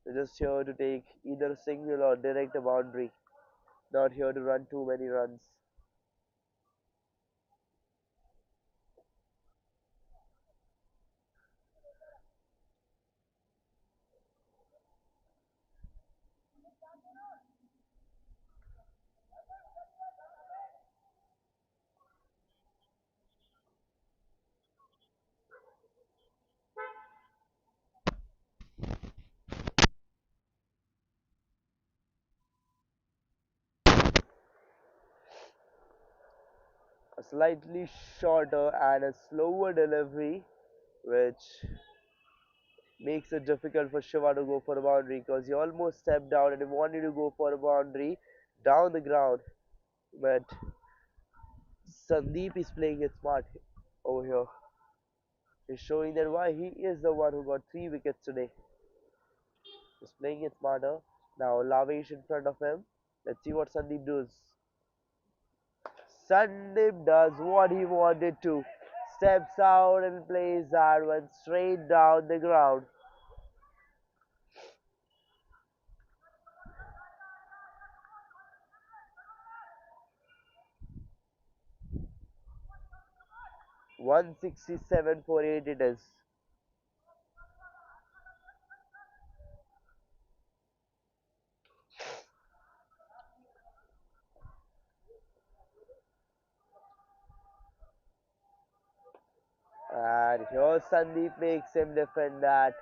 They're just here to take either a single or direct a boundary, not here to run too many runs. A slightly shorter and a slower delivery, which makes it difficult for Shiva to go for a boundary because he almost stepped down and he wanted to go for a boundary down the ground. But Sandeep is playing it smart over here. He's showing that why he is the one who got 3 wickets today. He's playing it smarter. Now Lavesh in front of him. Let's see what Sandeep does. Sandeep does what he wanted to. Steps out and plays that one straight down the ground. 167 for 8 it is. And here Sandeep makes him defend that.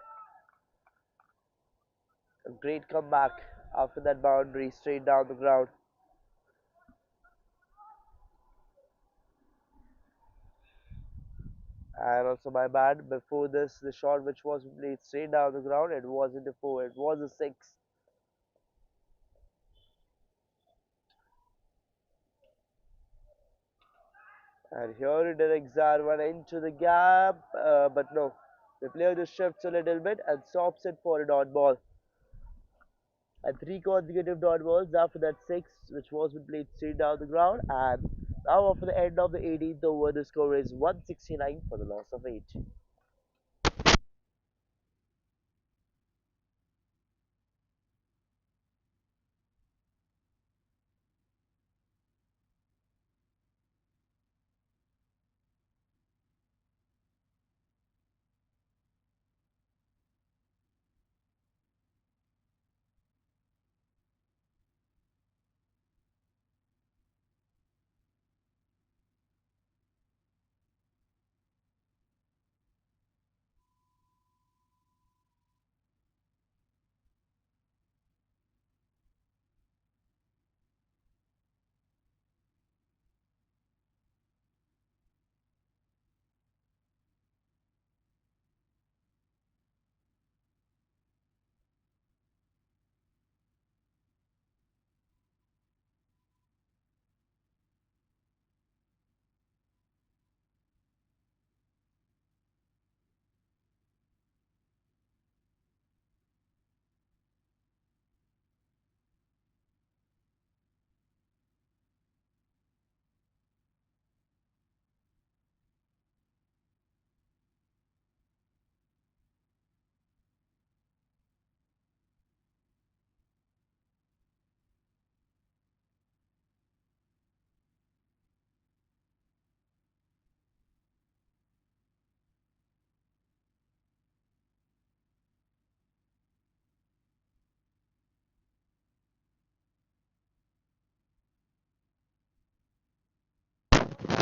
A great comeback after that boundary straight down the ground. And also my bad, before this, the shot which was played straight down the ground, it wasn't a 4, it was a 6. And here it directs that one into the gap, but no. The player just shifts a little bit and stops it for a dot ball. And 3 consecutive dot balls after that 6, which was played straight down the ground. And now after the end of the 18th over, the score is 169 for the loss of 8.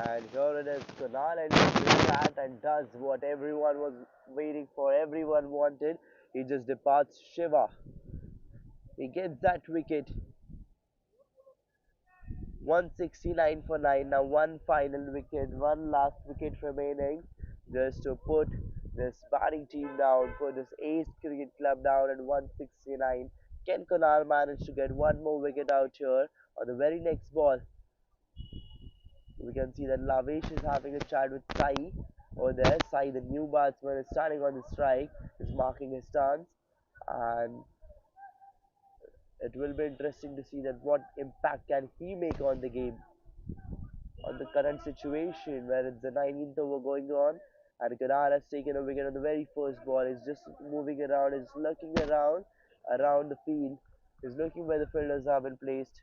And here it is, Kunal enters the chat and does what everyone was waiting for, everyone wanted. He just departs Shiva. He gets that wicket. 169 for 9. Now one final wicket, one last wicket remaining just to put this batting team down, put this Ace Cricket Club down at 169. Can Kunal manage to get one more wicket out here on the very next ball? We can see that Lavesh is having a chat with Sai over there. Sai, the new batsman, is standing on the strike, is marking his stance, and it will be interesting to see that what impact can he make on the game, on the current situation where it's the 19th over going on, and Kunal has taken a wicket on the very first ball. He's just moving around, he's looking around, around the field. He's looking where the fielders have been placed.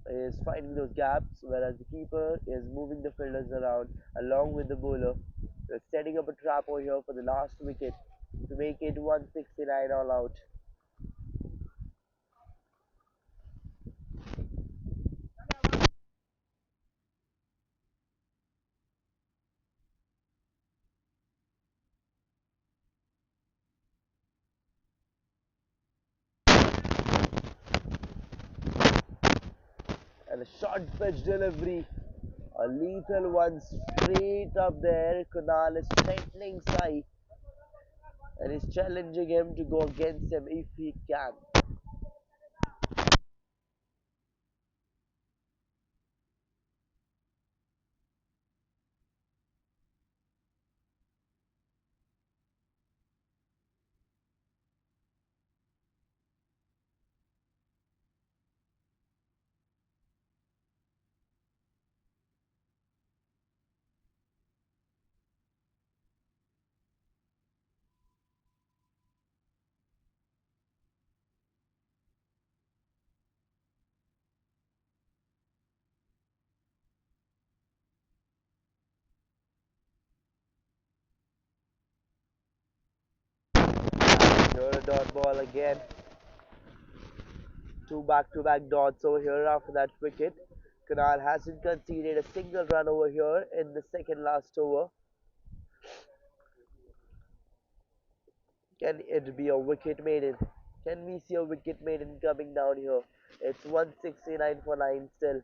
Is finding those gaps, whereas the keeper is moving the fielders around along with the bowler. They're setting up a trap over here for the last wicket to make it 169 all out. And a short pitch delivery, a lethal one straight up there. Kunal is threatening Sai and is challenging him to go against him if he can. Here a dot ball again. Two back-to-back dots over here after that wicket. Kunal hasn't conceded a single run over here in the second last over. Can it be a wicket maiden? Can we see a wicket maiden coming down here? It's 169 for 9 still.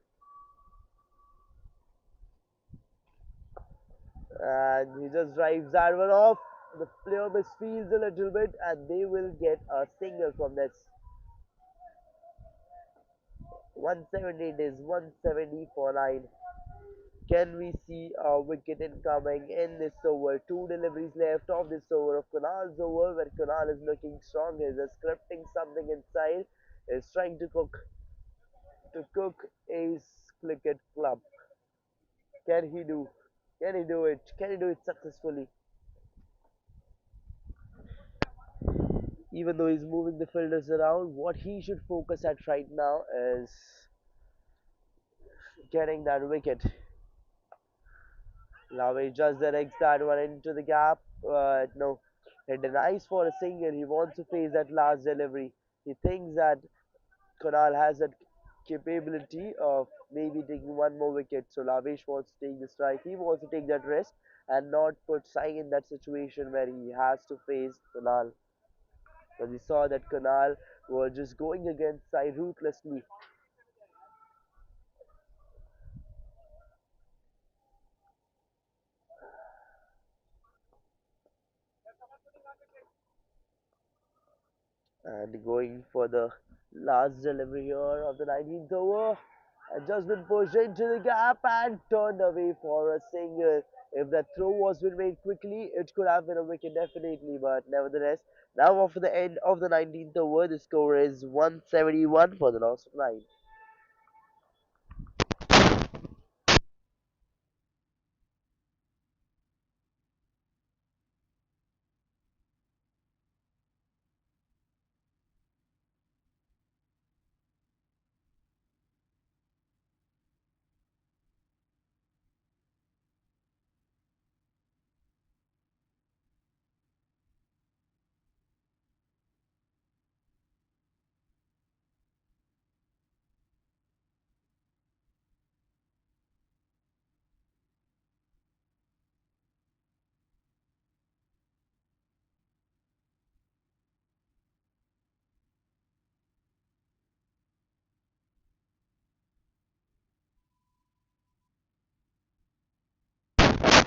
And he just drives that one off. The player misfeels a little bit and they will get a single from this. 170, it is 170 for 9. Can we see a wicket incoming in this over? Two deliveries left of this over of Kunal's over where Kunal is looking strong. He's scripting something inside. He's trying to cook a cricket club. Can he do? Can he do it? Can he do it successfully? Even though he's moving the fielders around, what he should focus at right now is getting that wicket. Now he just directs that one into the gap. No, he denies for a single. He wants to face that last delivery. He thinks that Kunal has that capability of maybe taking one more wicket. So Lavesh wants to take the strike. He wants to take that risk and not put Sai in that situation where he has to face Kunal. Because he saw that Kunal was just going against Sai ruthlessly. And going for the last delivery here of the 19th over. And just been pushed into the gap and turned away for a single. If that throw was been made quickly, it could have been a wicket definitely, but nevertheless, now after the end of the 19th over, the score is 171 for the loss of 9.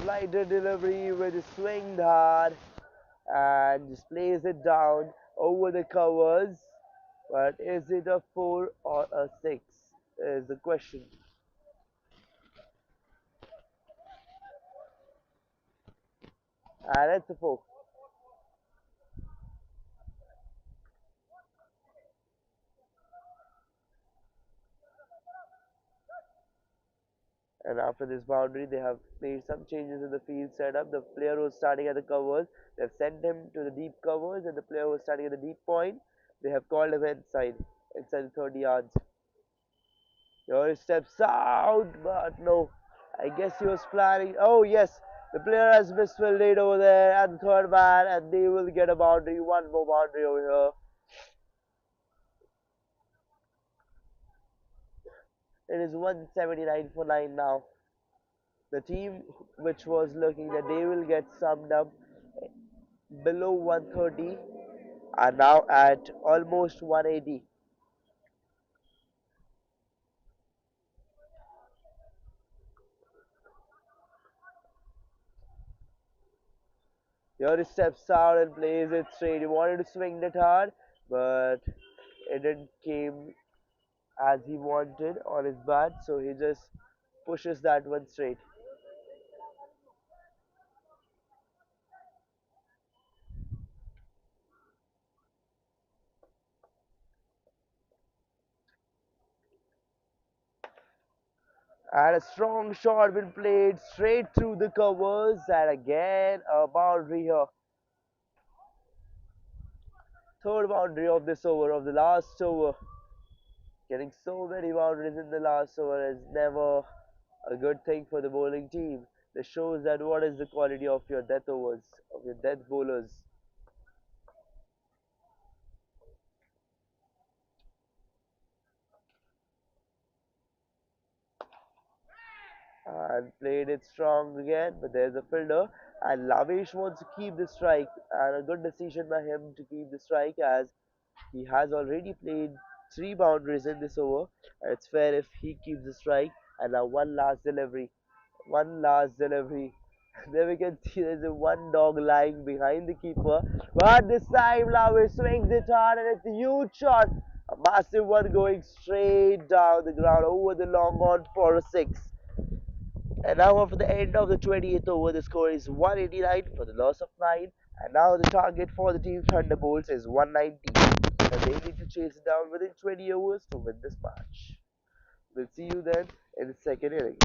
Slider delivery with a swing hard and just plays it down over the covers. But is it a 4 or a 6? Is the question. And it's a 4. And after this boundary, they have made some changes in the field setup. The player was starting at the covers. They've sent him to the deep covers, and the player was starting at the deep point. They have called him inside 30 yards. Here steps out, but no. I guess he was planning. Oh yes, the player has misfilled it over there, and third man, and they will get a boundary. One more boundary over here. It is 179 for 9 now. The team which was looking that they will get summed up below 130 are now at almost 180. Here he steps out and plays it straight. He wanted to swing it hard, but it didn't came as he wanted on his bat, so he just pushes that one straight. And a strong shot been played straight through the covers, and again a boundary here. Third boundary of this over, of the last over. Getting so many boundaries in the last over is never a good thing for the bowling team. This shows that what is the quality of your death overs, of your death bowlers. And played it strong again, but there's a fielder. And Lavish wants to keep the strike, and a good decision by him to keep the strike as he has already played three boundaries in this over. And it's fair if he keeps the strike. And now one last delivery. One last delivery. There we can see there's a one dog lying behind the keeper. But this time Lavish swings it hard and it's a huge shot. A massive one going straight down the ground over the long on for a six. And now after the end of the 20th over, the score is 189 for the loss of 9. And now the target for the team Thunderbolts is 190. And they need to chase it down within 20 overs to win this match. We'll see you then in the second inning.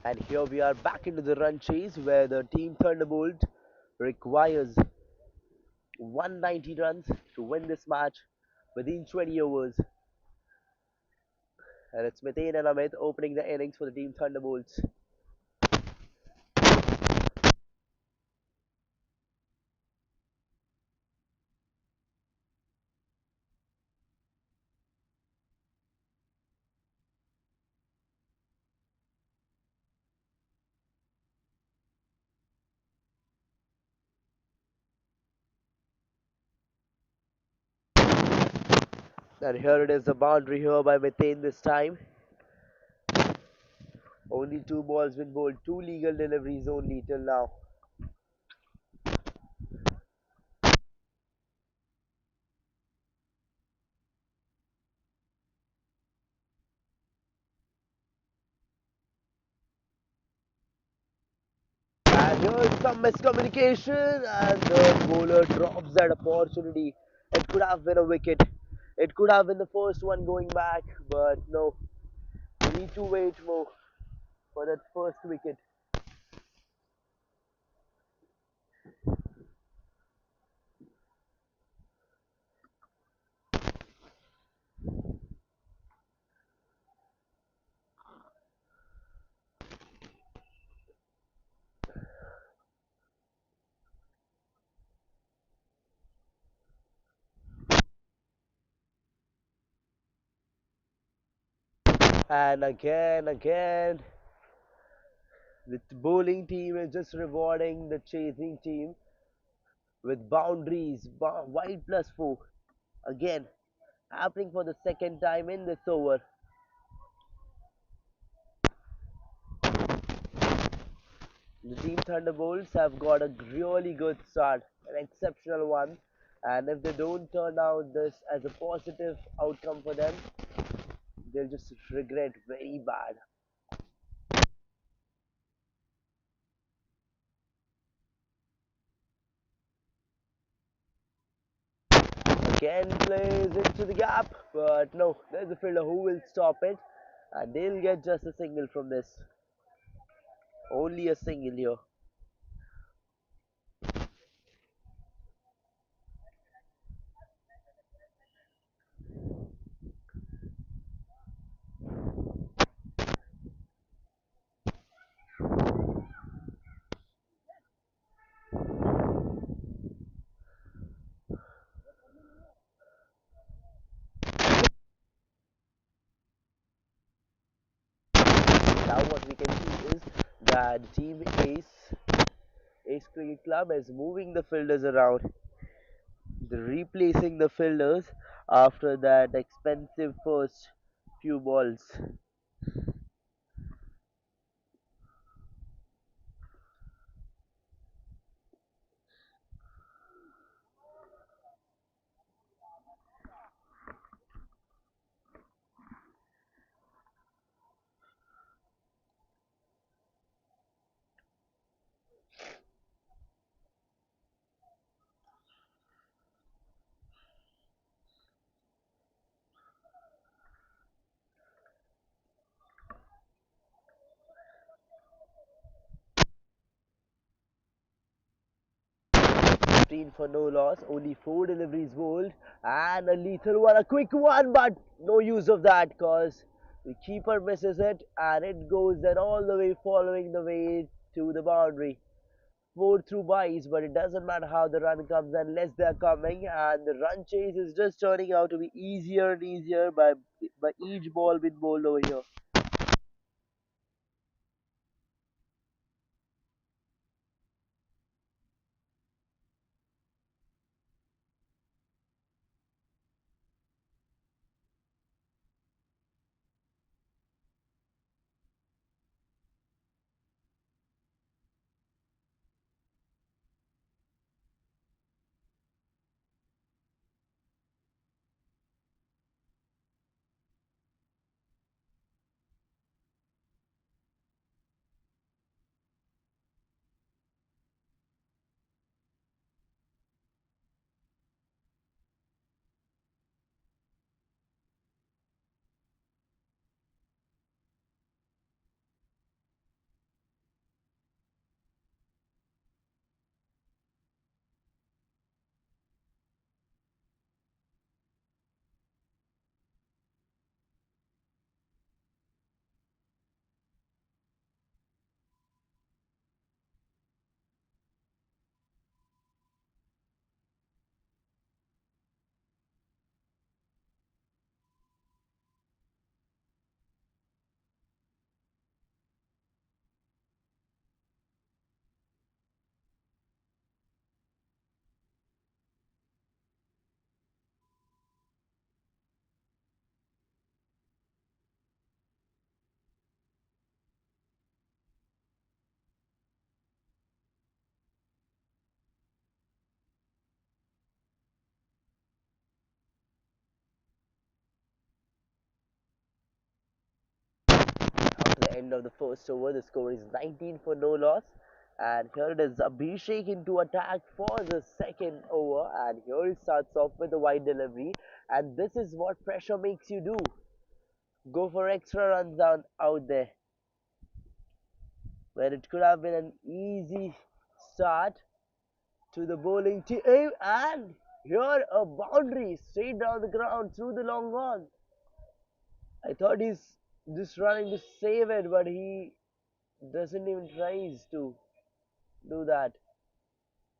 And here we are back into the run chase where the team Thunderbolt requires 190 runs to win this match within 20 overs. And it's Mithane and Amit opening the innings for the team Thunderbolts. And here it is, the boundary here by Mithane this time. Only two balls been bowled, two legal deliveries only till now. And here's some miscommunication, and the bowler drops that opportunity. It could have been a wicket. It could have been the first one going back, but no. We need to wait more for that first wicket. And again, the bowling team is just rewarding the chasing team with boundaries, wide plus four. Again, happening for the second time in this over. The team Thunderbolts have got a really good start, an exceptional one. And if they don't turn out this as a positive outcome for them, they'll just regret very bad. Again plays into the gap, but no, there's a fielder who will stop it, and they'll get just a single from this. Only a single here. Now what we can see is that Team Ace Cricket Club is moving the fielders around. They're replacing the fielders after that expensive first few balls. For no loss, only four deliveries bowled, and a lethal one, a quick one, but no use of that because the keeper misses it, and it goes then all the way following the way to the boundary. Four through byes, but it doesn't matter how the run comes unless they're coming, and the run chase is just turning out to be easier and easier by each ball being bowled over here. The end of the first over. The score is 19 for no loss. And here it is Abhishek into attack for the second over. And here he starts off with a wide delivery. And this is what pressure makes you do. Go for extra runs out there. Where it could have been an easy start to the bowling team. And here a boundary straight down the ground through the long on. I thought he's just running to save it, but he doesn't even tries to do that.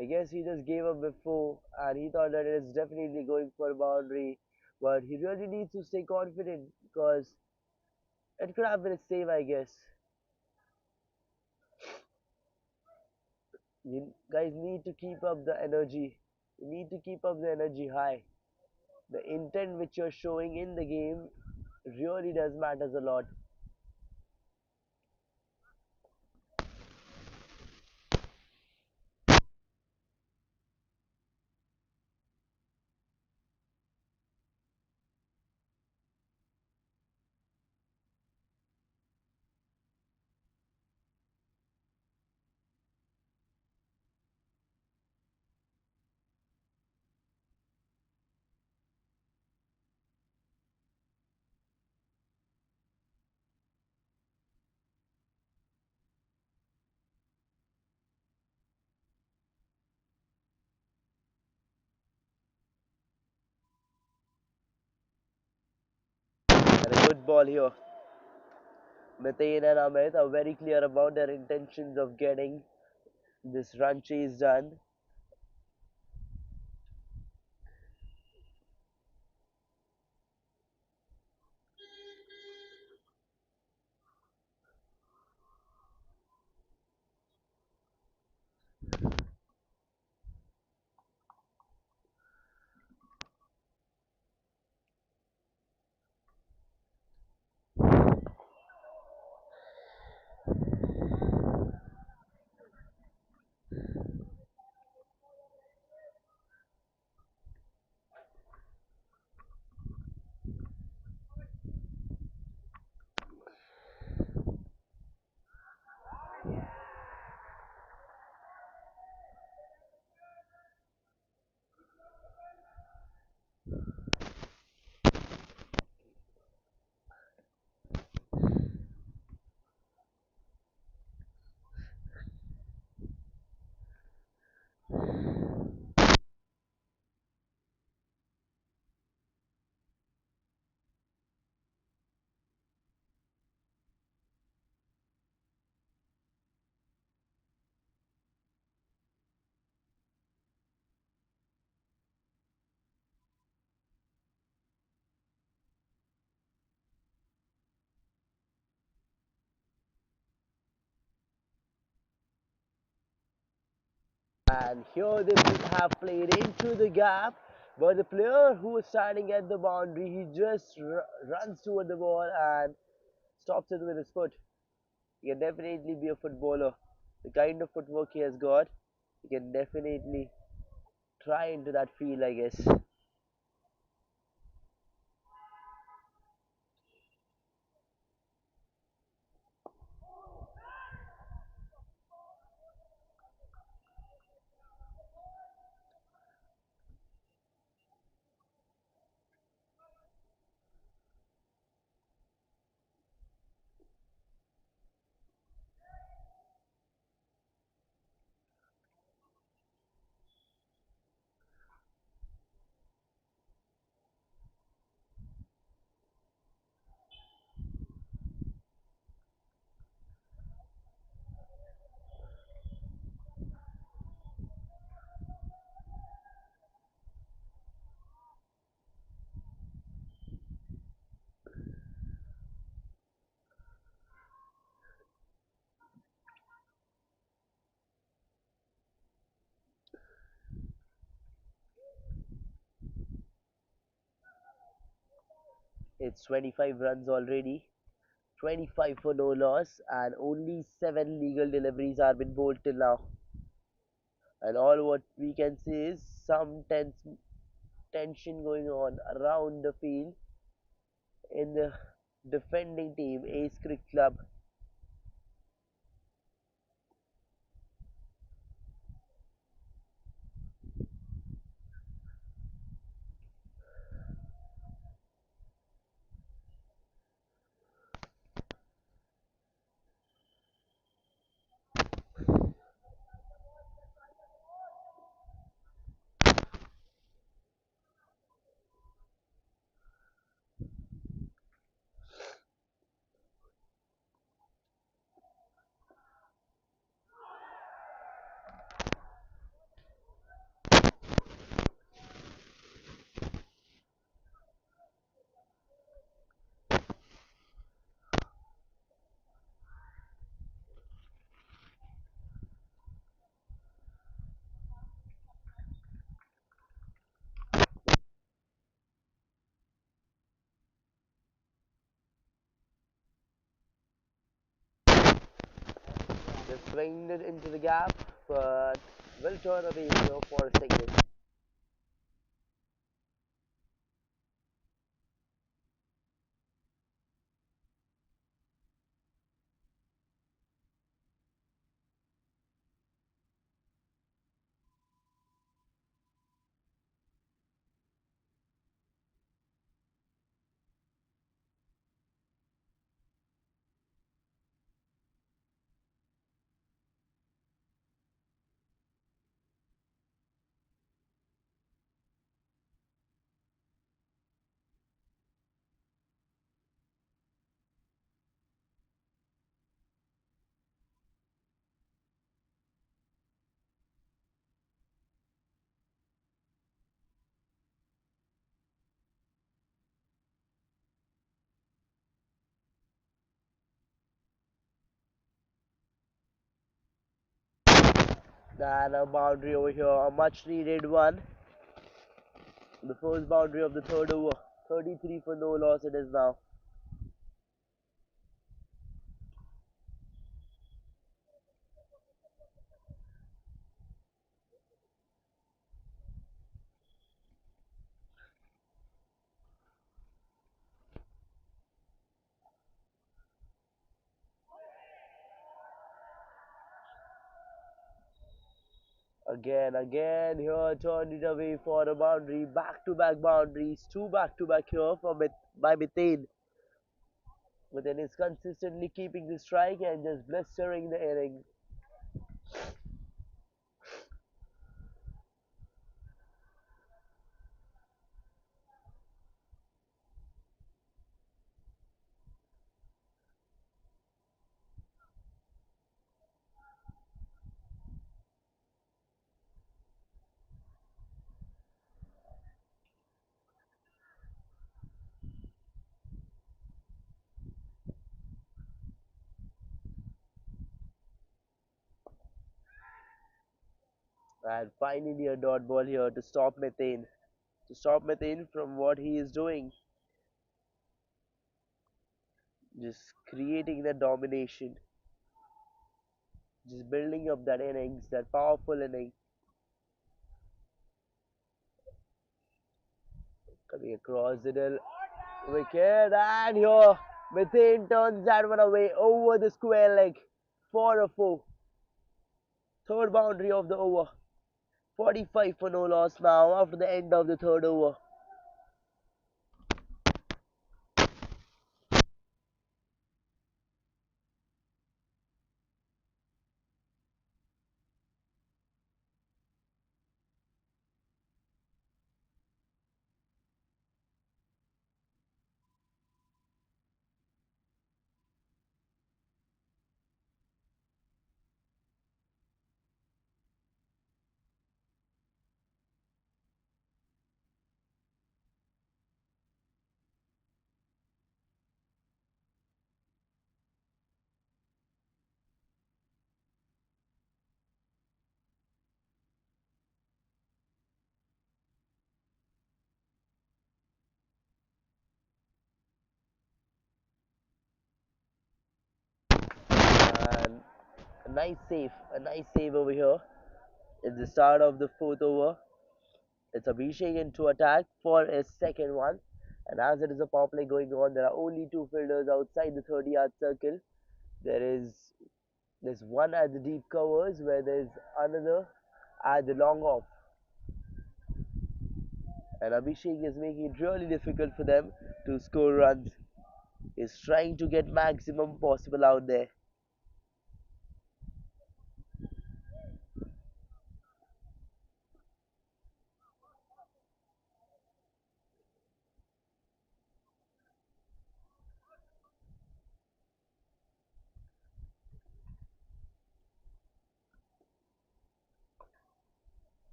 I guess he just gave up before and he thought that it's definitely going for a boundary. But he really needs to stay confident because it could have been a save, I guess. You guys need to keep up the energy. You need to keep up the energy high. The intent which you're showing in the game really does matters a lot. And a good ball here. Mithane and Amit are very clear about their intentions of getting this run chase done. And here they have played into the gap, but the player who was standing at the boundary, he just runs toward the ball and stops it with his foot. He can definitely be a footballer. The kind of footwork he has got, he can definitely try into that field, I guess. It's 25 runs already, 25 for no loss, and only 7 legal deliveries are been bowled till now. And all what we can see is some tension going on around the field in the defending team, Ace Cricket Club. Swinged it into the gap, but will turn away here for a second. And a boundary over here, a much needed one. The first boundary of the third over. 33 for no loss it is now. Again, here turned it away for a boundary. Back-to-back boundaries, two back-to-back here for by Mithane. Mithane is consistently keeping the strike and just blistering the inning. And finally a dot ball here to stop Methane. To stop Methane from what he is doing. Just creating that domination. Just building up that innings, that powerful inning. Coming across the wicket and here Methane turns that one away over the square leg. 4 or 4. Third boundary of the over. 45 for no loss now after the end of the third over. And a nice save over here. It's the start of the fourth over. It's Abhishek into attack for his second one. And as it is a power play going on, there are only two fielders outside the 30-yard circle. There's one at the deep covers where there's another at the long off. And Abhishek is making it really difficult for them to score runs. He's trying to get maximum possible out there.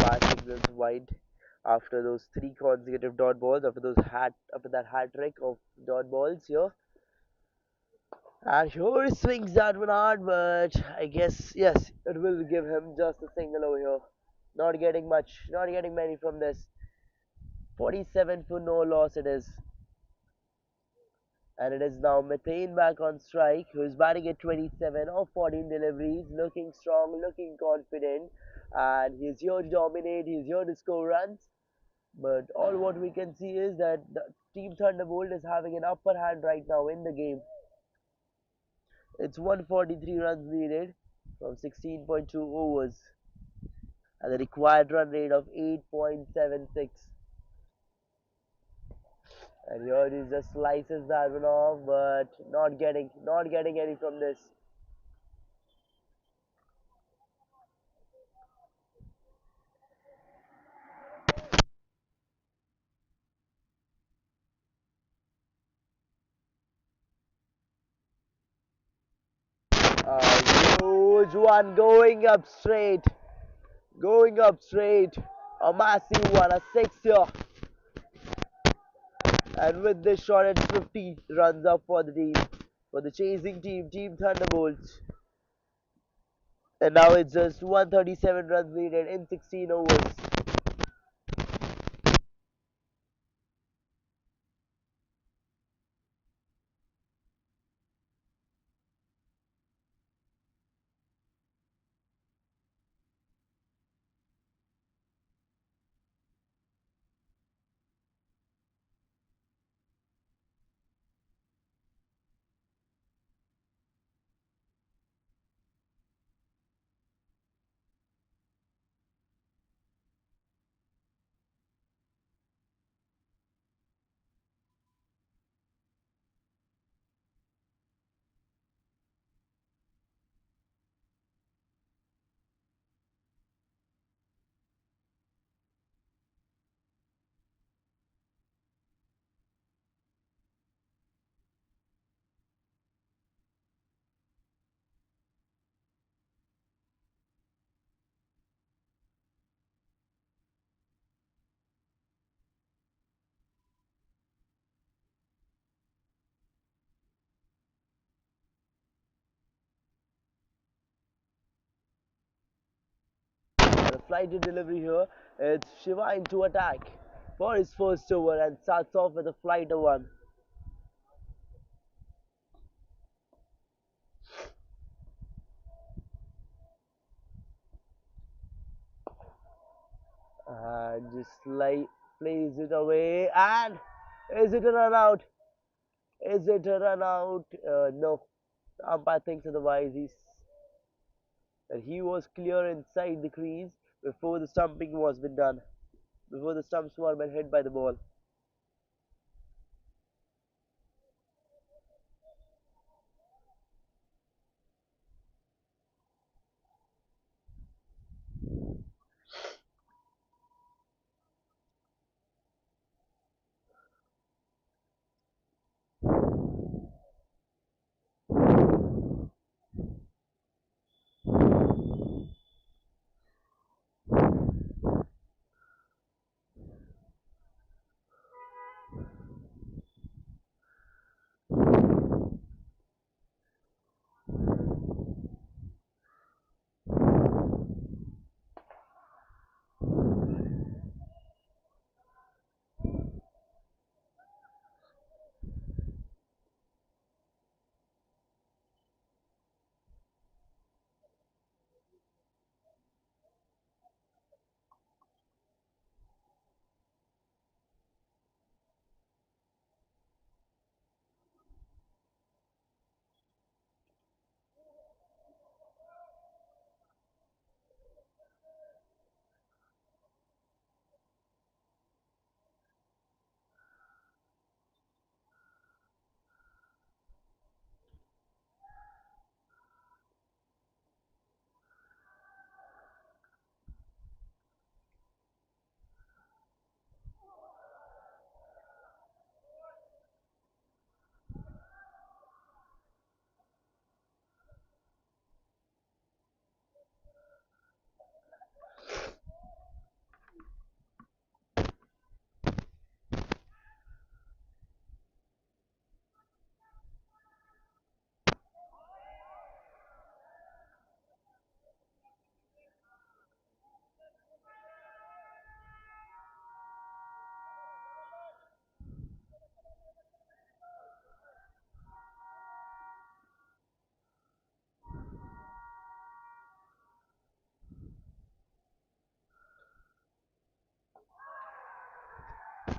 smashing runs wide after those three consecutive dot balls, after that hat trick of dot balls here. And here he swings that one hard, but I guess yes, it will give him just a single over here. Not getting much, not getting many from this. 47 for no loss it is. And it is now Methane back on strike, who's batting at 27 of 14 deliveries, looking strong, looking confident, and he's here to dominate, he's here to score runs. But all what we can see is that the Team Thunderbolt is having an upper hand right now in the game. It's 143 runs needed from 16.2 overs, and the required run rate of 8.76. And here he just slices that one off, but not getting any from this. A huge one going up straight. A massive one, a six here. And with this shot, it's 50 runs up for the team, for the chasing team, Team Thunderbolts. And now it's just 137 runs needed in 16 overs. The flighted delivery here. It's Shivine to attack for his first over and starts off with a flighter one. And just like plays it away. And is it a run out? Is it a run out? No. The umpire thinks otherwise. He was clear inside the crease before the stumping was been done. Before the stumps were been hit by the ball.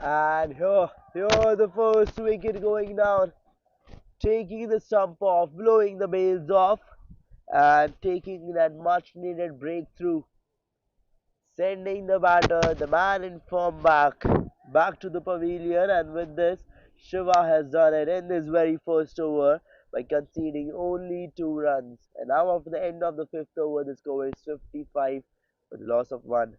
And here the first wicket going down, taking the stump off, blowing the bails off, and taking that much needed breakthrough, sending the batter, the man in form back to the pavilion. And with this, Shiva has done it in this very first over by conceding only 2 runs. And now after the end of the fifth over, the score is 55 with a loss of 1.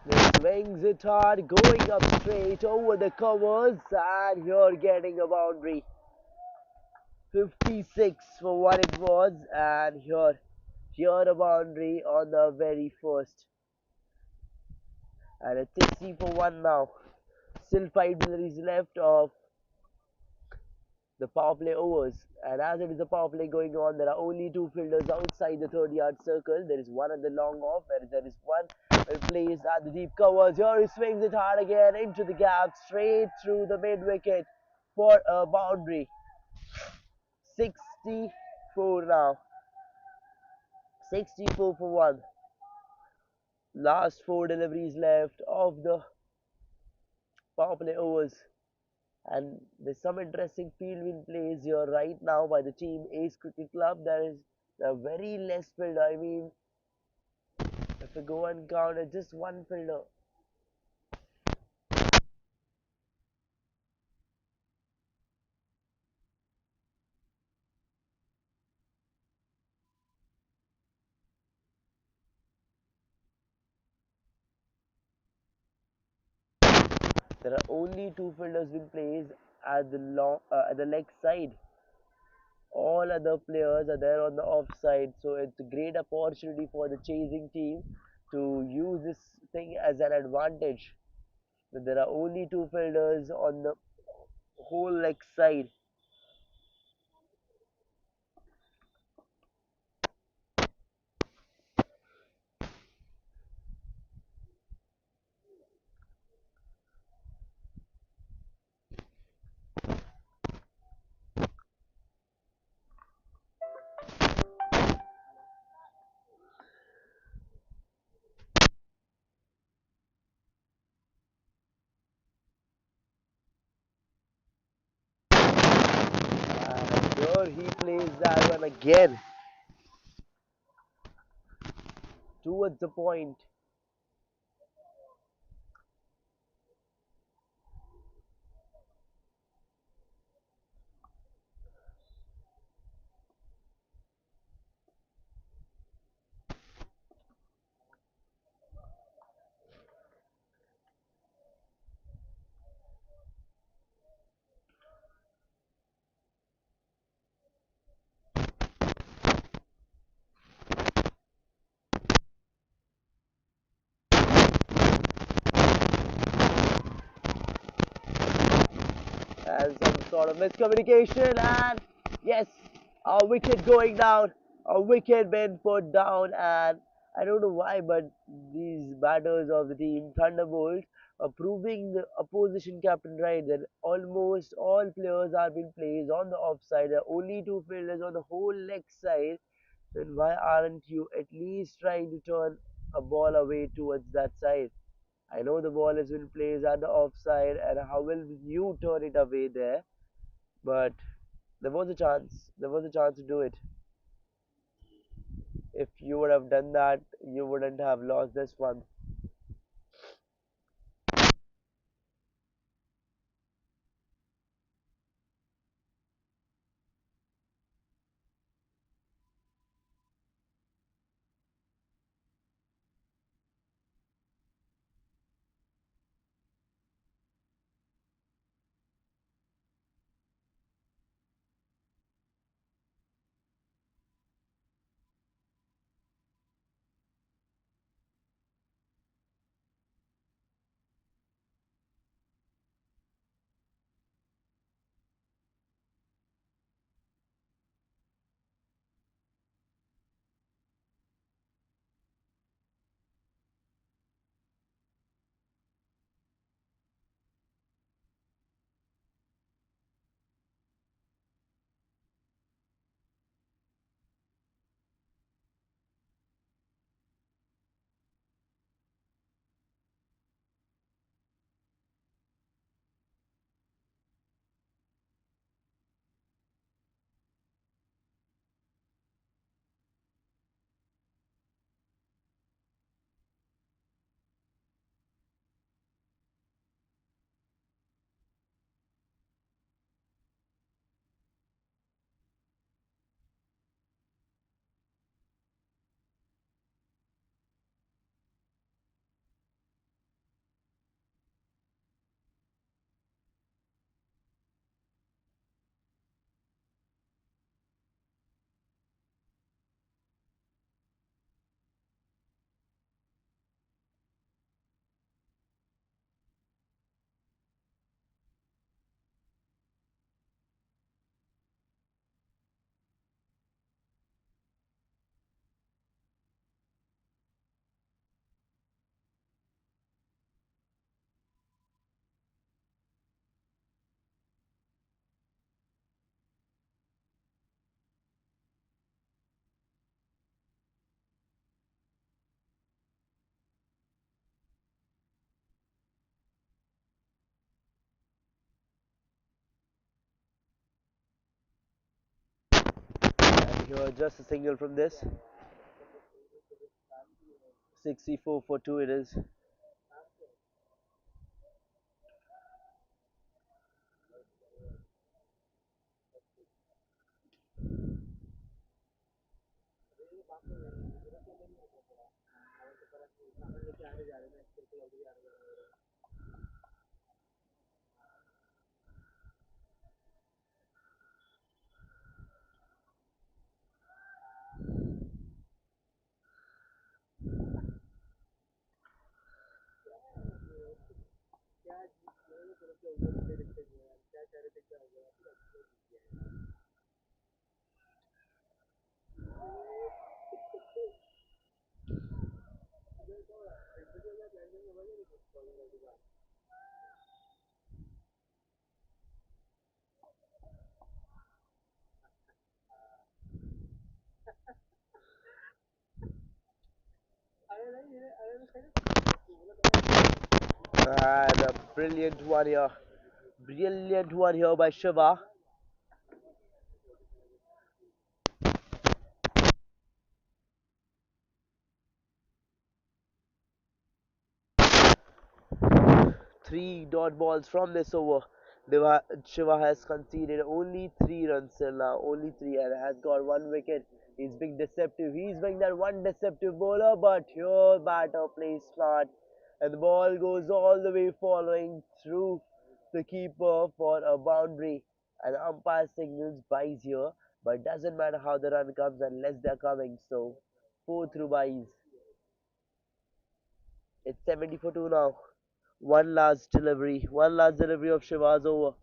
He swings it hard, going up straight over the covers, and here getting a boundary. 56 for what it was, and here a boundary on the very first. And it's 60 for 1 now. Still 5 deliveries left of the power play overs. And as it is a power play going on, there are only 2 fielders outside the 30-yard circle. There is one at the long off, where there is one well placed at the deep covers. Here he swings it hard again into the gap, straight through the mid wicket for a boundary. 64 now. 64 for 1. Last 4 deliveries left of the power play overs. And there's some interesting field in plays here right now by the team Ace Cricket Club. There is a very less fielder. I mean, if we go and count it, just one fielder. There are only 2 fielders being placed at the leg side. All other players are there on the offside, so it's a great opportunity for the chasing team to use this thing as an advantage. But there are only 2 fielders on the whole leg side. And here he plays that one again towards the point. sort of miscommunication, and yes, a wicket going down, a wicket been put down, and I don't know why, but these batters of the team Thunderbolts are proving the opposition captain right that almost all players are being placed on the offside. There are only two fielders on the whole leg side. Then why aren't you at least trying to turn a ball away towards that side? I know the ball has been placed at the offside, and how will you turn it away there? But there was a chance. There was a chance to do it. If you would have done that, you wouldn't have lost this one. And here, just a single from this. 64 for 2 it is. And a brilliant one here by Shiva. 3 dot balls from this over. Shiva has conceded only 3 runs till now, only three, and has got 1 wicket. He's being deceptive. He's being that one deceptive bowler, but here batter plays smart, and the ball goes all the way following through the keeper for a boundary. And umpire signals buys here, but doesn't matter how the run comes unless they're coming. So 4 through buys. It's 70 for 2 now. One last delivery. One last delivery of Shiva's over.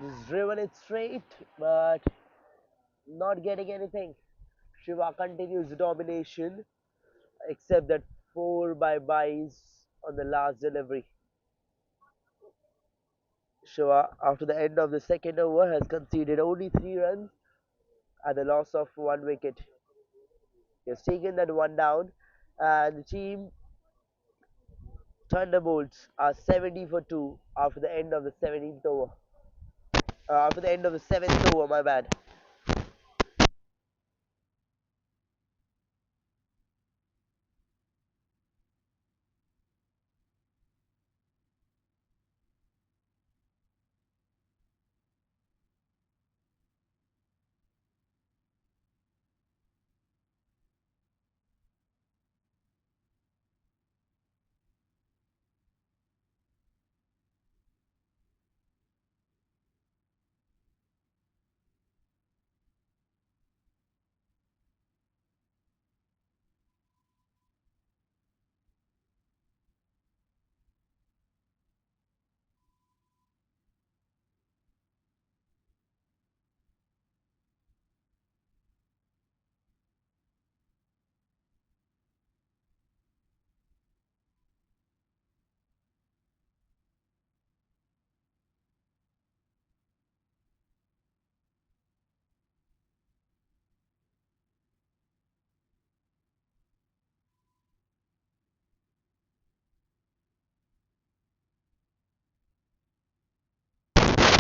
Just driven it straight, but not getting anything. Shiva continues domination, except that 4 by buys on the last delivery. Shiva, after the end of the second over, has conceded only 3 runs at the loss of 1 wicket. He has taken that one down, and the team Thunderbolts are 70 for 2 after the end of the 17th over. After the end of the 7th over, my bad.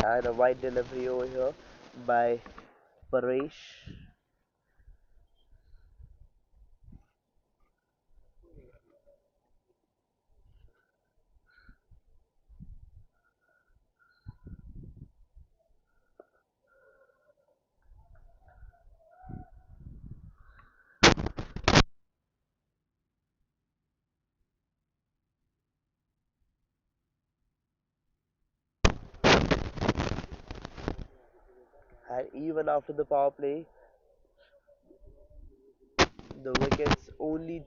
And a wide delivery over here by Paresh. And even after the power play, the wickets only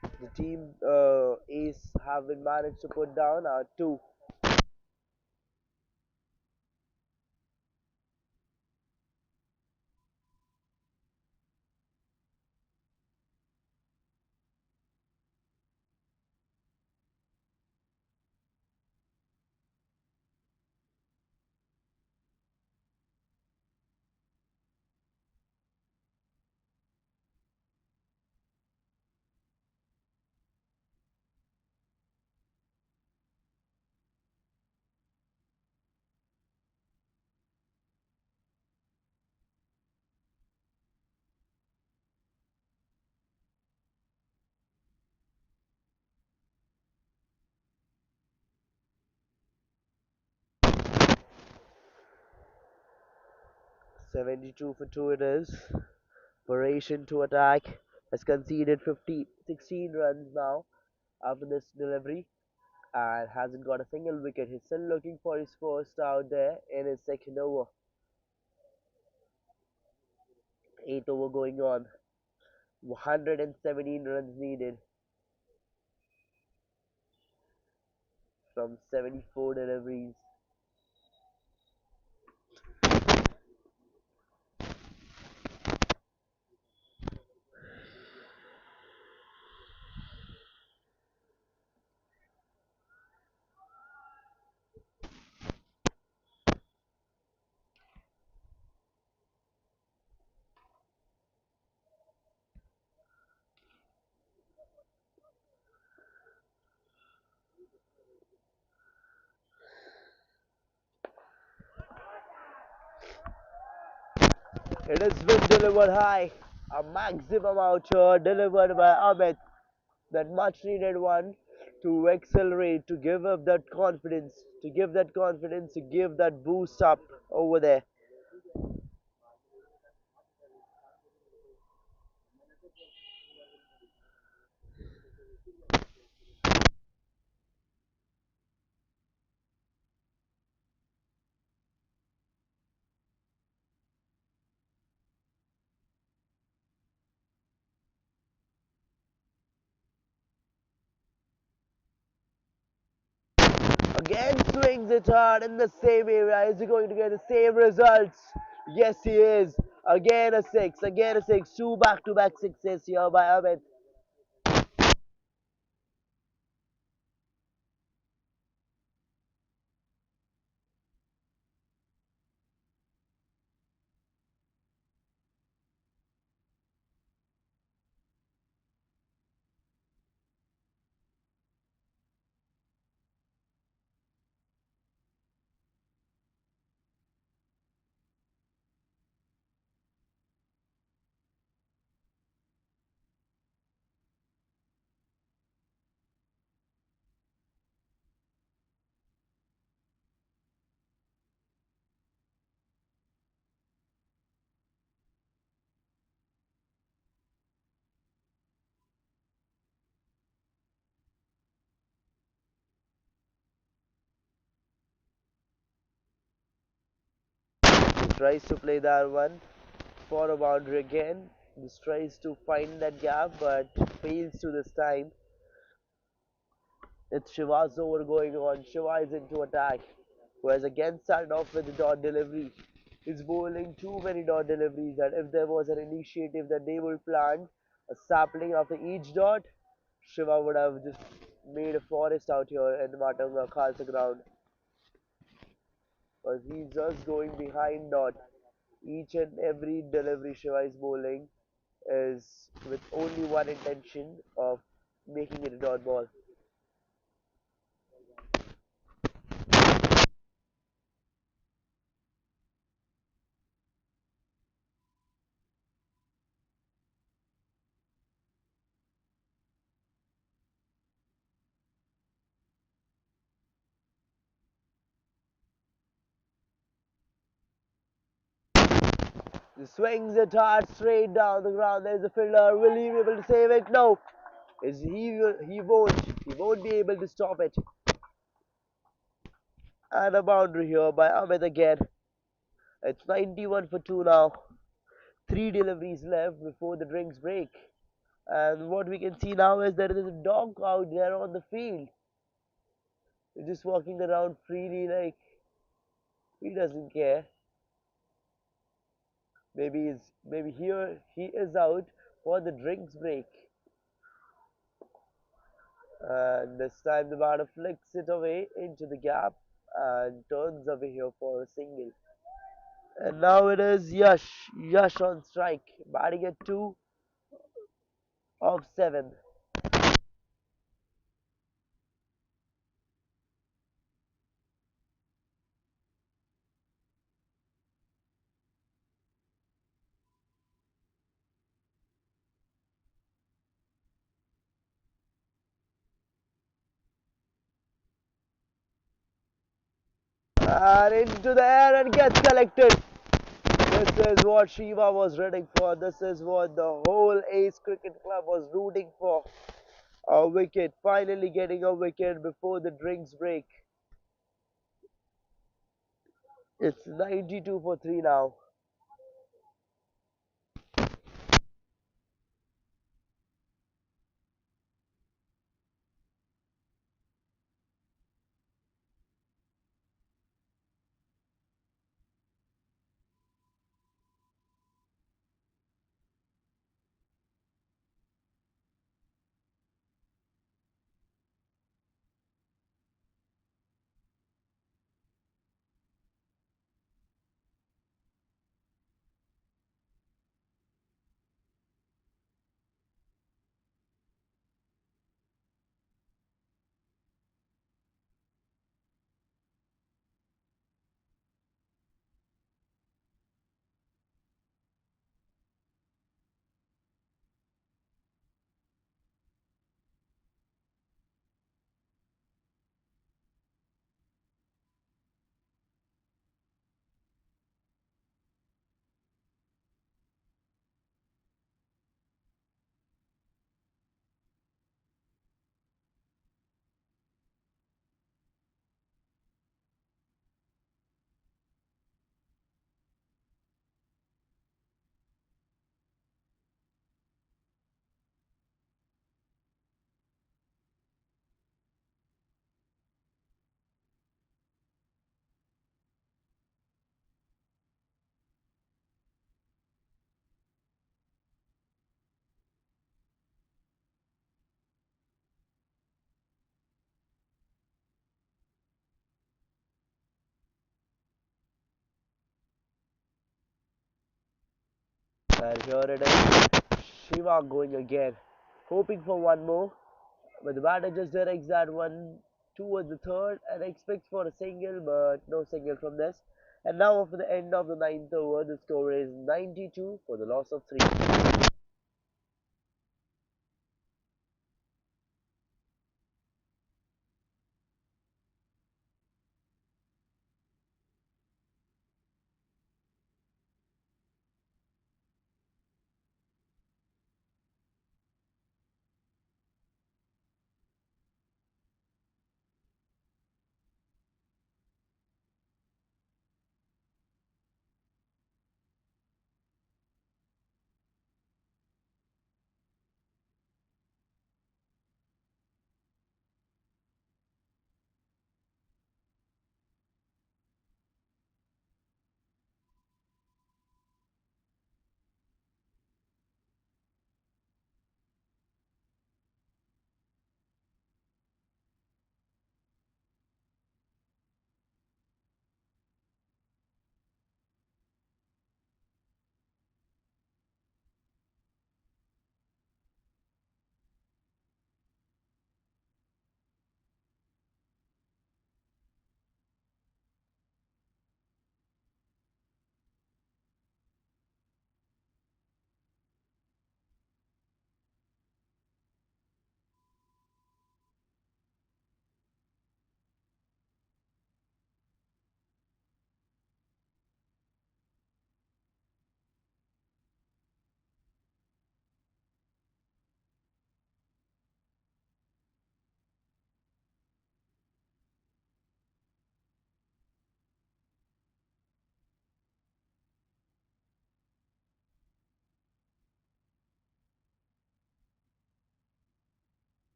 the team ace have been managed to put down are 2. 72 for 2 it is. Paresh to attack has conceded 16 runs now after this delivery and hasn't got a single wicket. He's still looking for his first out there in his second over. 8th over going on. 117 runs needed from 74 deliveries. It has been delivered high. A maximum out here delivered by Amit. That much needed one to accelerate, to give up that confidence, to give that confidence, to give that boost up over there. Again swings it hard in the same area. Is he going to get the same results? Yes, he is. Again a six. Again a six. Two back-to-back sixes here by Amit. He tries to play that one for a boundary again. He tries to find that gap but fails to this time. It's Shiva's over going on. Shiva is into attack. Who has again started off with the dot delivery. He's bowling too many dot deliveries that if there was an initiative that they would plant a sapling after each dot, Shiva would have just made a forest out here in Matunga Khalsa ground. Because he's just going behind dot. Each and every delivery Shiva is bowling is with only one intention of making it a dot ball. He swings it hard straight down the ground. There's a fielder. Will he be able to save it? No. Is he won't. He won't be able to stop it. And a boundary here by Amit again. It's 91 for 2 now. Three deliveries left before the drinks break. And what we can see now is there is a dog out there on the field. He's just walking around freely like he doesn't care. Maybe here he is out for the drinks break. And this time the batter flicks it away into the gap and turns away here for a single. And now it is Yash on strike, batting at 2 of 7. And into the air and gets collected. This is what Shiva was running for. This is what the whole Ace Cricket Club was rooting for. A wicket, finally getting a wicket before the drinks break. It's 92 for 3 now. And here it is. Shiva going again. Hoping for one more. But the batter just directs that one towards the third and expects for a single, but no single from this. And now for the end of the ninth over, the score is 92 for the loss of 3.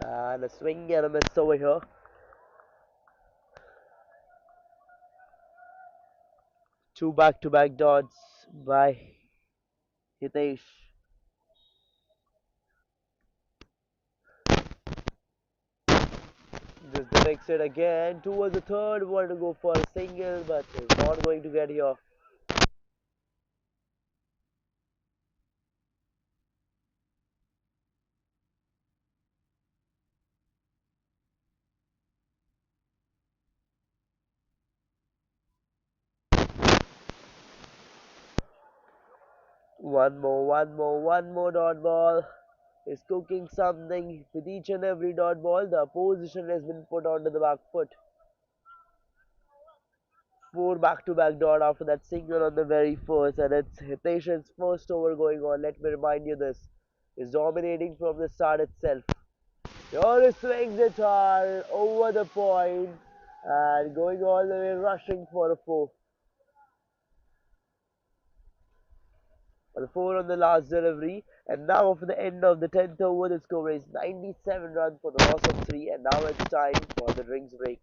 And a swing and a miss over here. Two back-to-back dots by Hitesh. Just directs it again towards the third. Want to go for a single, but is not going to get here. One more dot ball. Is cooking something with each and every dot ball. The opposition has been put onto the back foot. Four back-to-back dot after that single on the very first, and it's Hitesh's first over going on. Let me remind you this. Is dominating from the start itself. Here he swings it hard over the point and going all the way rushing for a four. On the four on the last delivery, and now for the end of the 10th over, the score is 97 runs for the loss of 3, and now it's time for the drinks break.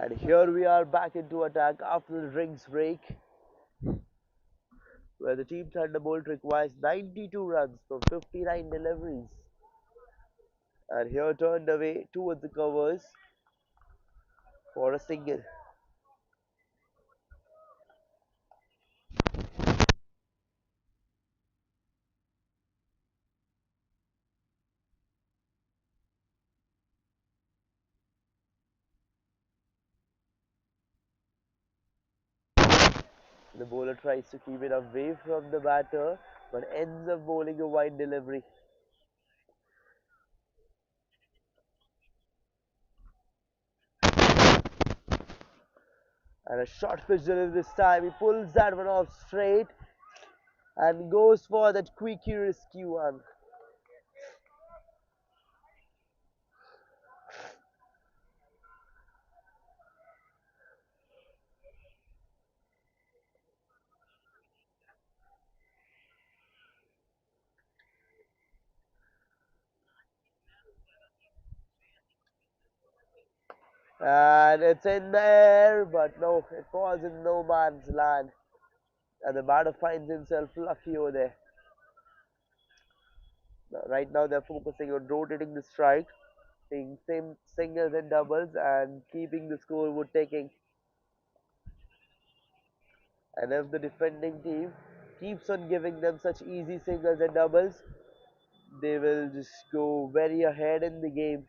And here we are back into attack after the drinks break, where the team Thunderbolt requires 92 runs from 59 deliveries. And here turned away towards the covers for a single. The bowler tries to keep it away from the batter but ends up bowling a wide delivery. And a short pitch delivery this time. He pulls that one off straight and goes for that quickie rescue one. And it's in the air, but no, it falls in no man's land. And the batter finds himself lucky over there. Right now they're focusing on rotating the strike, taking same singles and doubles and keeping the scoreboard ticking. And if the defending team keeps on giving them such easy singles and doubles, they will just go very ahead in the game.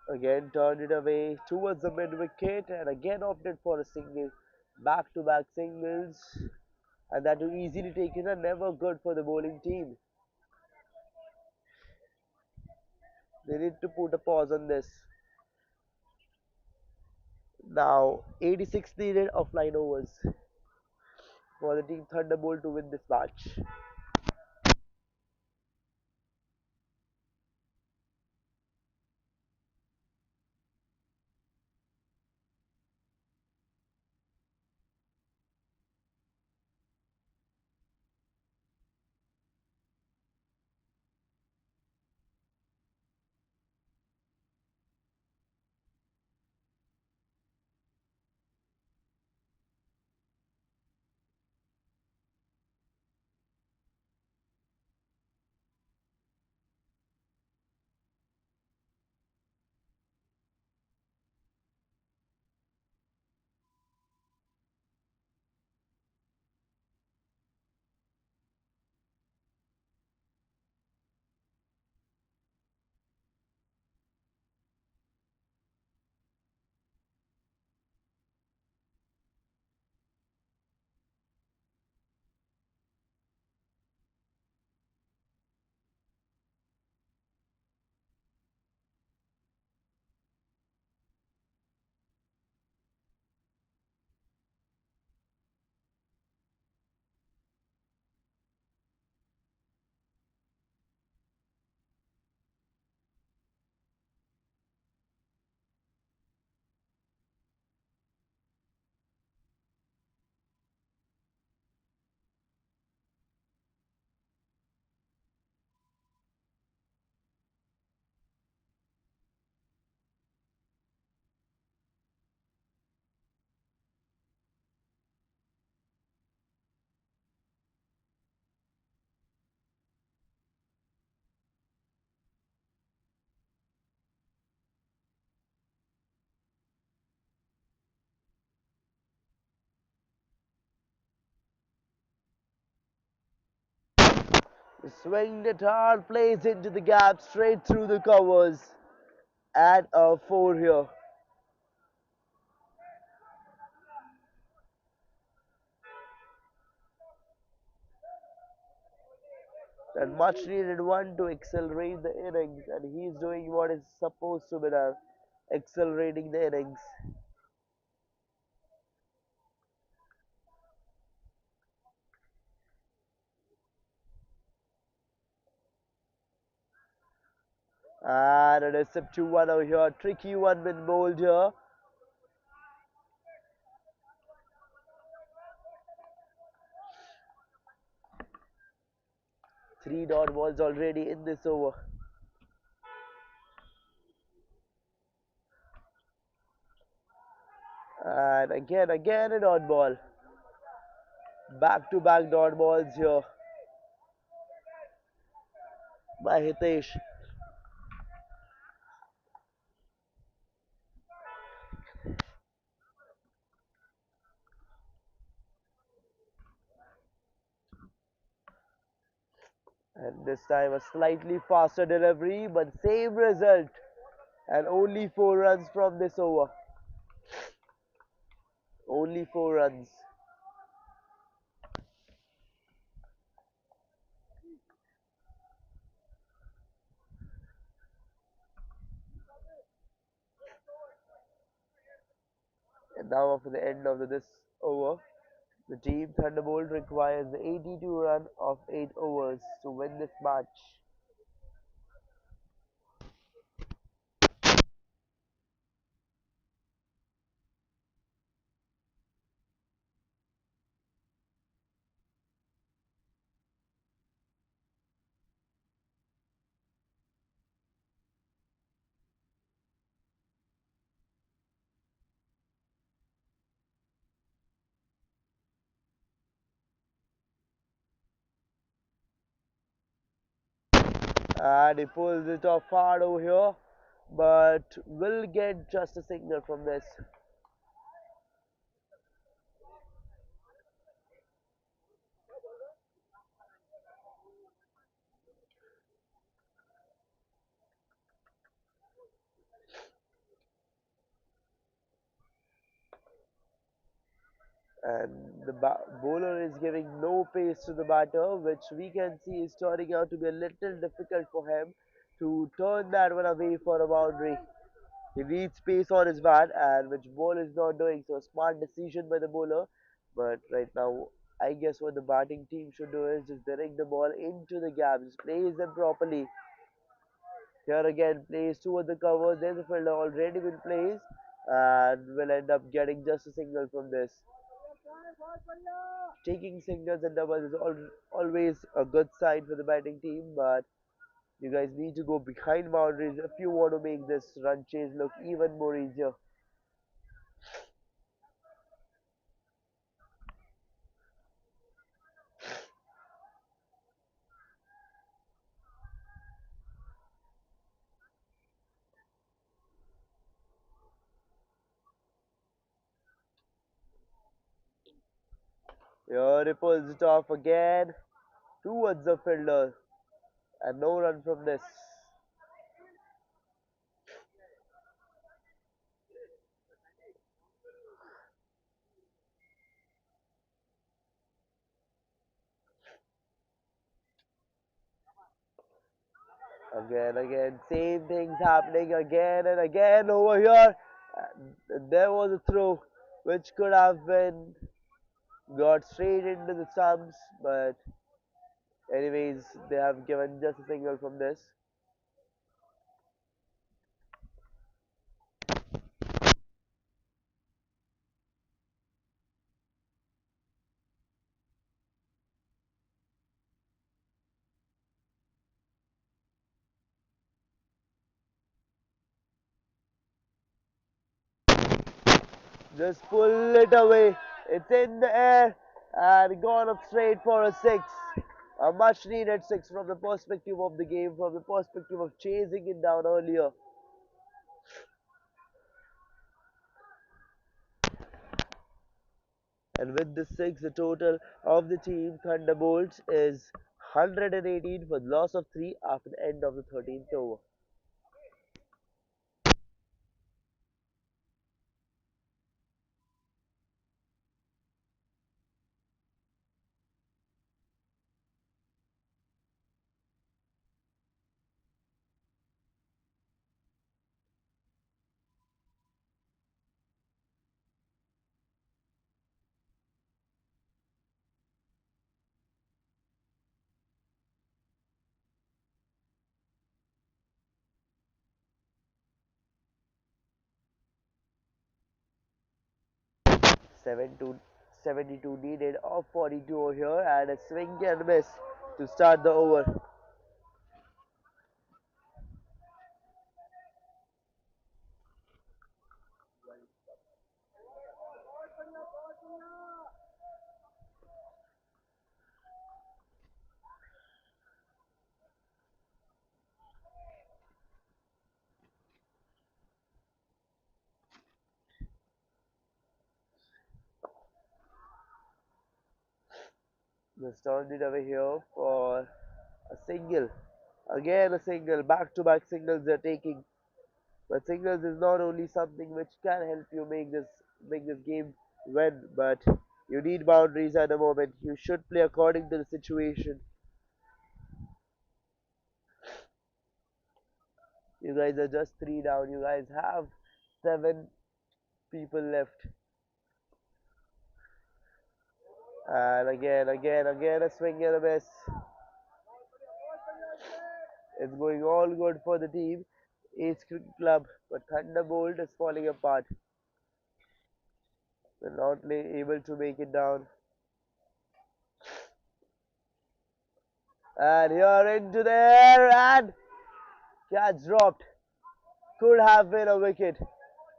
Again turned it away towards the mid wicket and again opted for a single. Back to back singles, and that too easily taken and never good for the bowling team. They need to put a pause on this. Now 86 needed of 9 overs for the team Thunderbolt to win this match. Swing it hard, plays into the gap, straight through the covers, and a 4 here. That much needed one to accelerate the innings, and he's doing what is supposed to be done, accelerating the innings. And a deceptive one over here. Tricky one been bowled here. Three dot balls already in this over. And again a dot ball. Back to back dot balls here by Hitesh. And this time a slightly faster delivery, but same result. And only 4 runs from this over. Only 4 runs. And now after the end of this over, the team Thunderbolt requires the 82 run of 8 overs to win this match. And he pulls it off hard over here, but will get just a signal from this. And the bowler is giving no pace to the batter, which we can see is turning out to be a little difficult for him to turn that one away for a boundary. He needs pace on his bat, and which ball is not doing. So, a smart decision by the bowler. But right now, I guess what the batting team should do is just direct the ball into the gaps, place them properly. Here again, place toward the covers. There's a fielder already been placed, and will end up getting just a single from this. Taking singles and doubles is always a good sign for the batting team, but you guys need to go behind boundaries if you want to make this run chase look even more easier. Here he pulls it off again towards the fielder, and no run from this. Again, same things happening again and again over here. There was a throw which could have been got straight into the stumps, but anyways, they have given just a single from this. Just pull it away. It's in the air and gone up straight for a six. A much needed six from the perspective of the game, from the perspective of chasing it down earlier. And with the six, the total of the team Thunderbolts is 118 for the loss of 3 after the end of the 13th over. 7 to 72 needed of 42 over here, and a swing and miss to start the over. Just turned it away here for a single. Again a single. Back-to-back singles they're taking. But singles is not only something which can help you make this game win, but you need boundaries at the moment. You should play according to the situation. You guys are just three down. You guys have seven people left. And again a swing and a miss. It's going all good for the team. Ace Cricket Club, but Thunderbolt is falling apart. They're not able to make it down. And here into the air, and catch dropped. Could have been a wicket.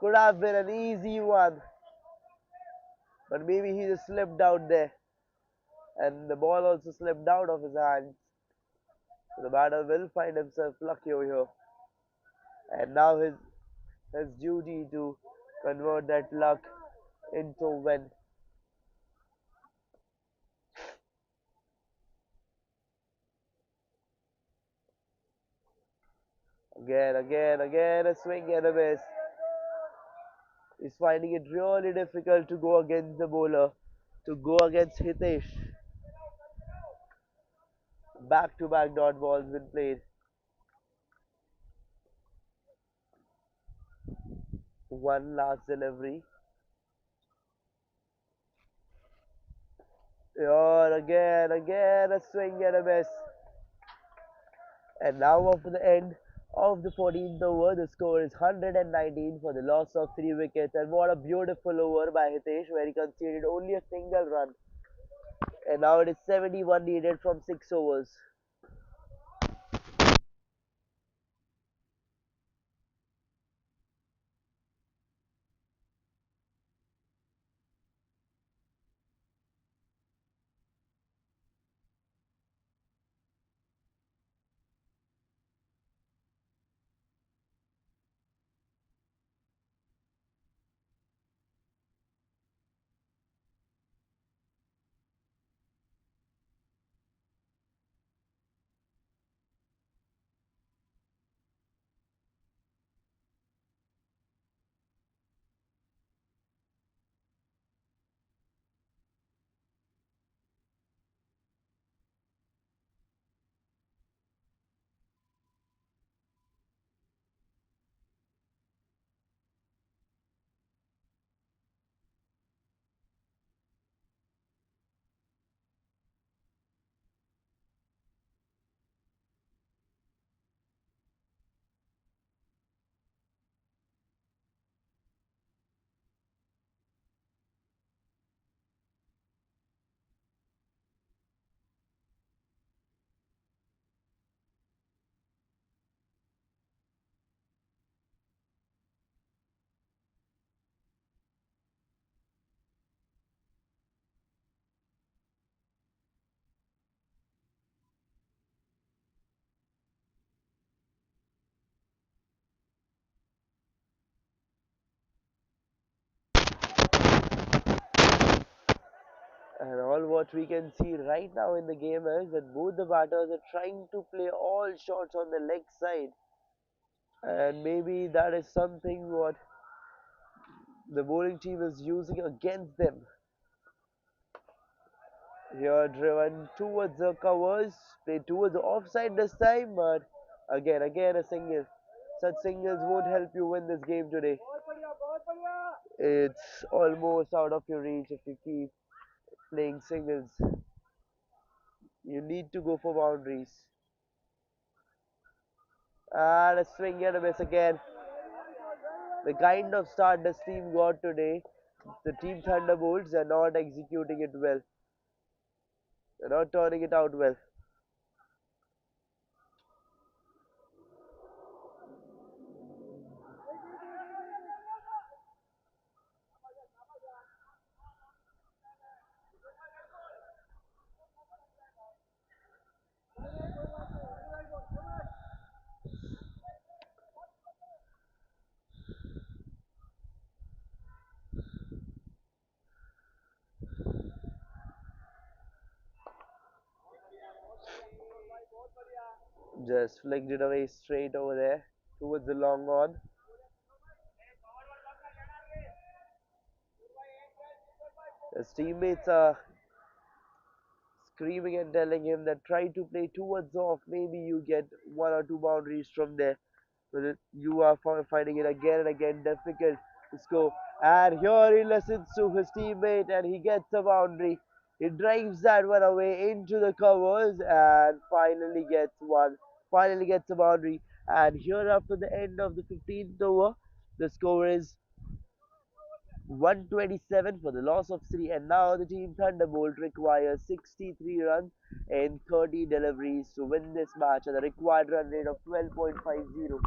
Could have been an easy one. But maybe he just slipped out there. And the ball also slipped out of his hands. So the batter will find himself lucky over here. And now his duty to convert that luck into win. Again a swing and a miss. He's finding it really difficult to go against the bowler, to go against Hitesh. Back to back dot balls been played. One last delivery. Here again a swing and a miss. And now after the end of the 14th over, the score is 119 for the loss of 3 wickets. And what a beautiful over by Hitesh, where he conceded only a single run. And now it is 71 needed from 6 overs. And all what we can see right now in the game is that both the batters are trying to play all shots on the leg side. And maybe that is something what the bowling team is using against them. Here driven towards the covers, played towards the offside this time, but again a single. Such singles won't help you win this game today. It's almost out of your reach if you keep playing singles. You need to go for boundaries. And a swing and a miss again. The kind of start this team got today The team Thunderbolts are not executing it well. They're not turning it out well. Just flicked it away straight over there towards the long on. His teammates are screaming and telling him that try to play towards off. Maybe you get one or two boundaries from there. But you are finding it again and again difficult to score. And here he listens to his teammate and he gets a boundary. He drives that one away into the covers and finally gets one. Finally gets a boundary. And here after the end of the 15th over, the score is 127 for the loss of 3, and now the team Thunderbolt requires 63 runs in 30 deliveries to win this match at a required run rate of 12.50.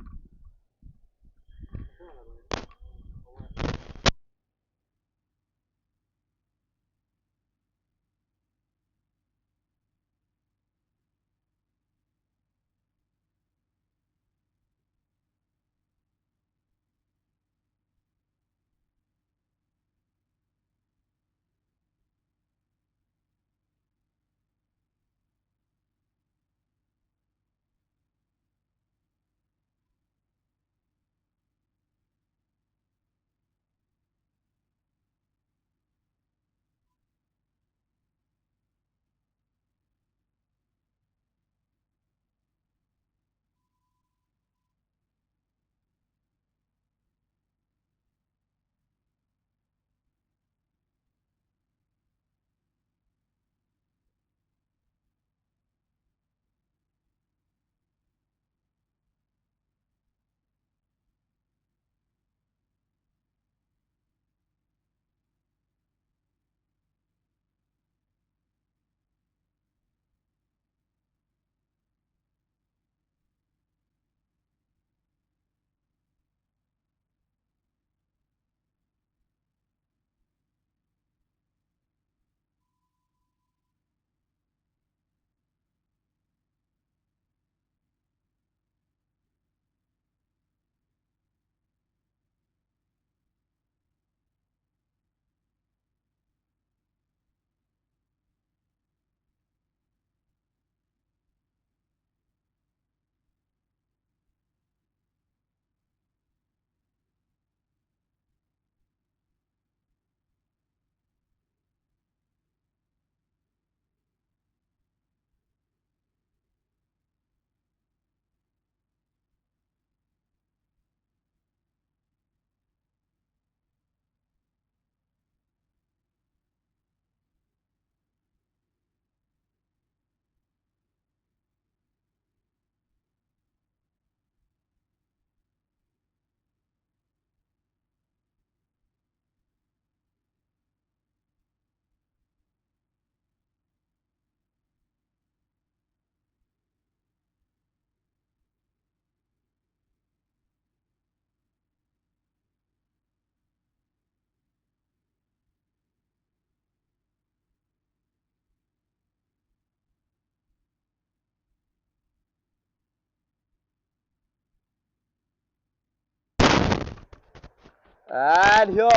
And here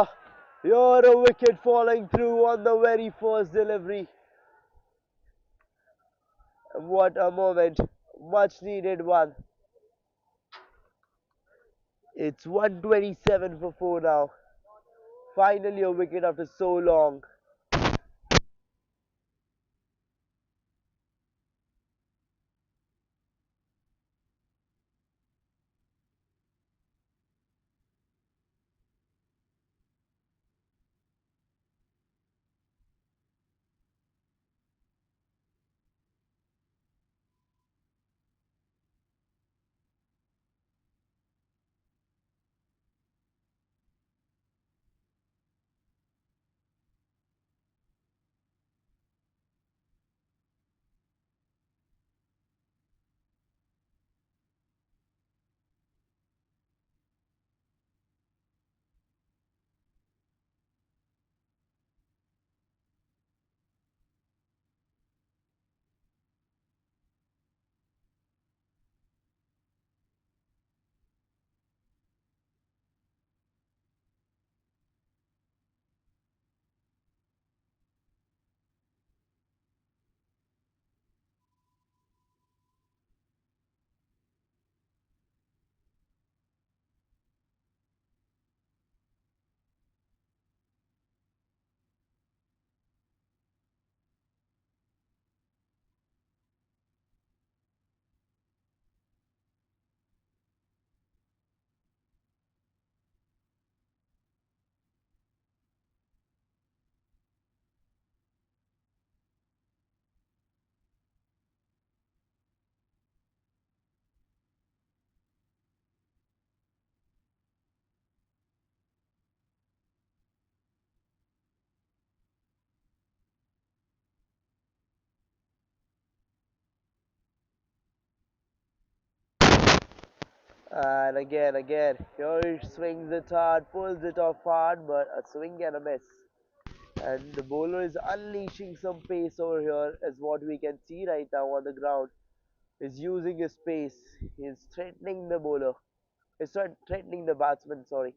a wicket falling through on the very first delivery. What a moment. Much needed one. It's 127 for 4 now. Finally a wicket after so long. And again, here he swings it hard, pulls it off hard, but a swing and a miss. And the bowler is unleashing some pace over here, as what we can see right now on the ground. He's using his pace. He's threatening the bowler. He's threatening the batsman, sorry.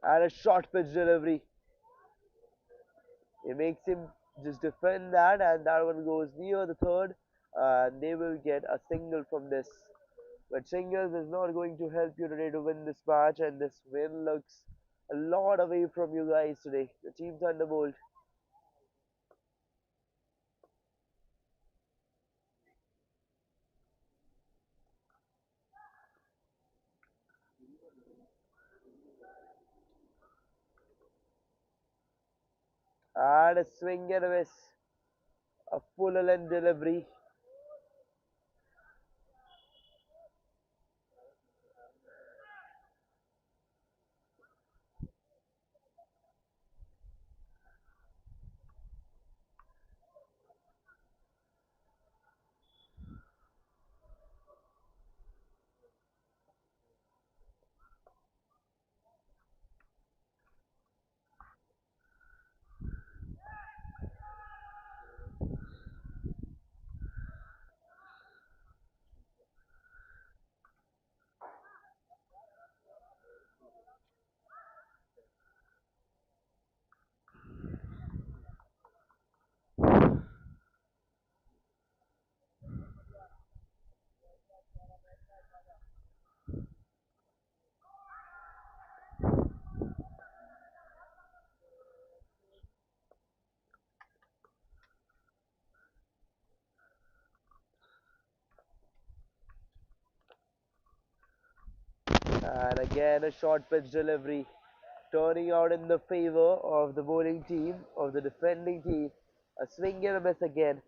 And a short pitch delivery. It makes him just defend that, and that one goes near the third, and they will get a single from this. But singles is not going to help you today to win this match, and this win looks a lot away from you guys today. The team Thunderbolt. And a swing and a miss. A full length delivery. And again a short pitch delivery. Turning out in the favor of the bowling team, of the defending team. A swing and a miss again.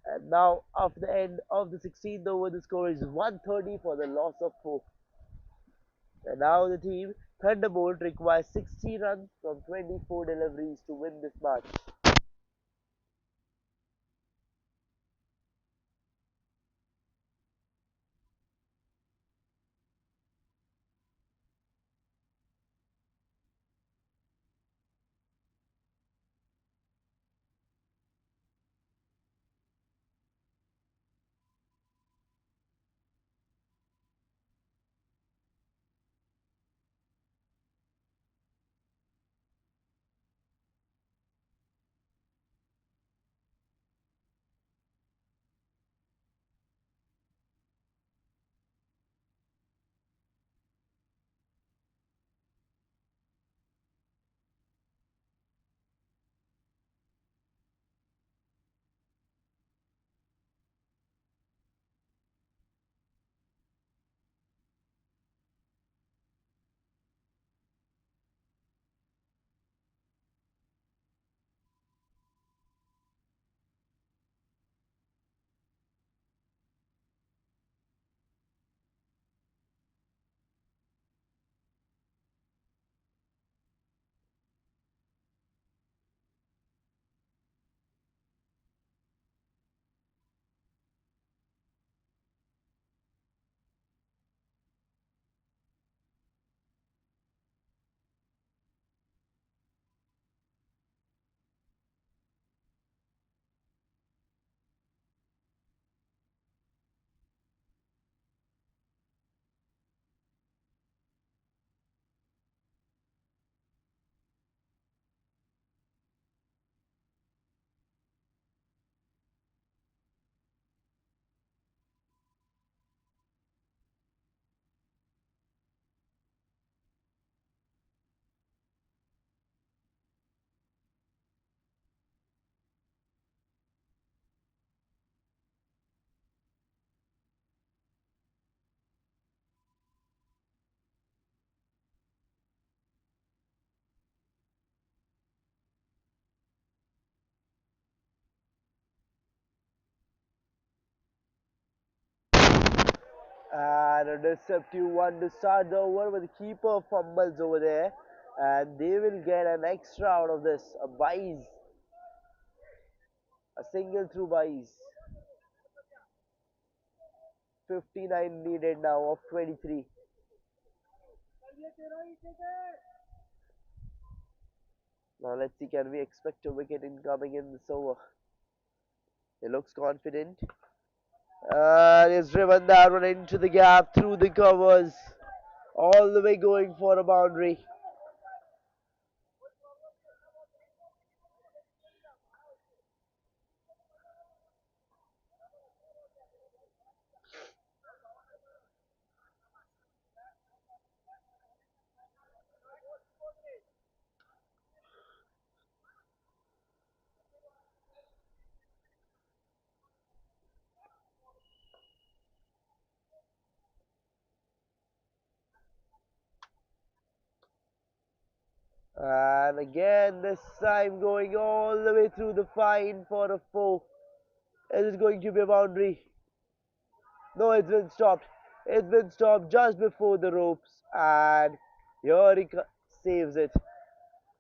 And now, after the end of the 16th over, the score is 130 for the loss of 4. And now the team Thunderbolt requires 60 runs from 24 deliveries to win this match. And a deceptive one to start the over, with the keeper fumbles over there. And they will get an extra out of this. A buys. A single through buys. 59 needed now of 23. Now let's see, can we expect a wicket incoming in this over? He looks confident. And he's driven that one into the gap through the covers. All the way going for a boundary. And again, this time going all the way through the fine for a four. Is it going to be a boundary? No, it's been stopped. It's been stopped just before the ropes. And here he saves it.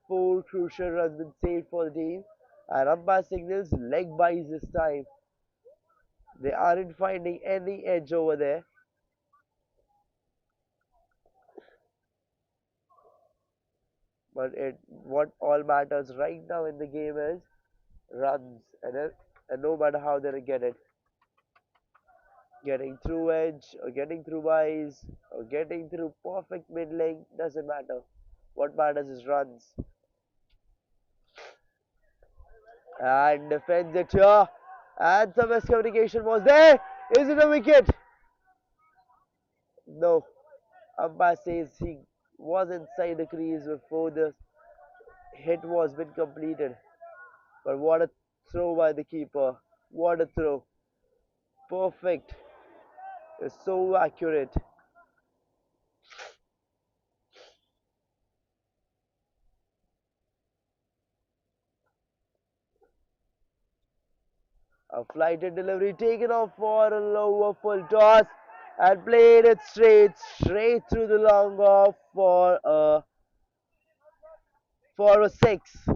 Four crucial runs been saved for the team. And umpire signals leg buys this time. They aren't finding any edge over there. But what all matters right now in the game is runs. And no matter how they get it, getting through edge or getting through buys or getting through perfect mid lane, doesn't matter. What matters is runs. And defends it here. And some miscommunication was there. Is it a wicket? No. Umpire says he was inside the crease before the hit was been completed. But what a throw by the keeper. What a throw. Perfect. It's so accurate. A flighted delivery taken off for a lower full toss and played it straight through the long off for a six.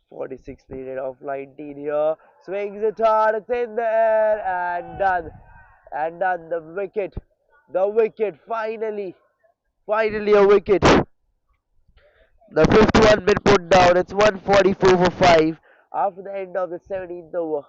46 needed of 19 here. Swings it hard, it's in the air and done. And done. The wicket. The wicket. Finally a wicket. The fifth one been put down. It's 144 for 5 after the end of the 17th over.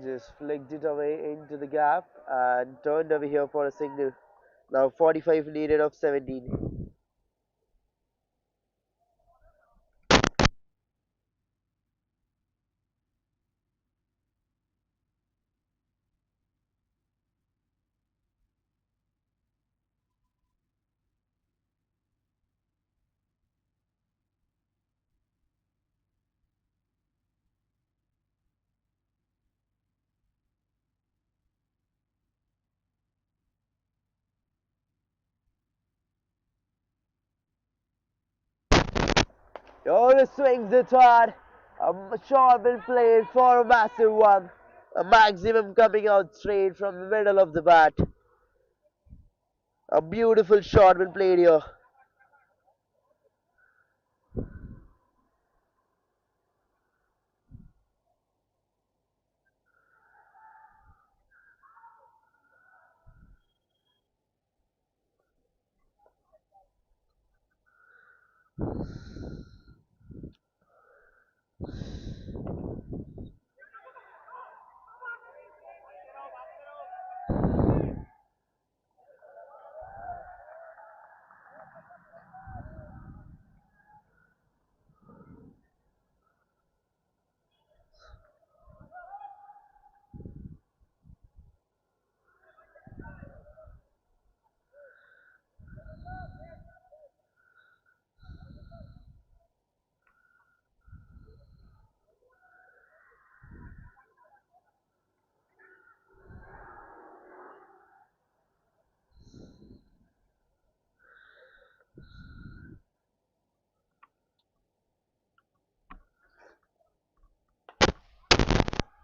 Just flicked it away into the gap and turned away here for a single. Now 45 needed of 17. Here swings it hard. A shot been played for a massive one. A maximum coming out straight from the middle of the bat. A beautiful shot been played here.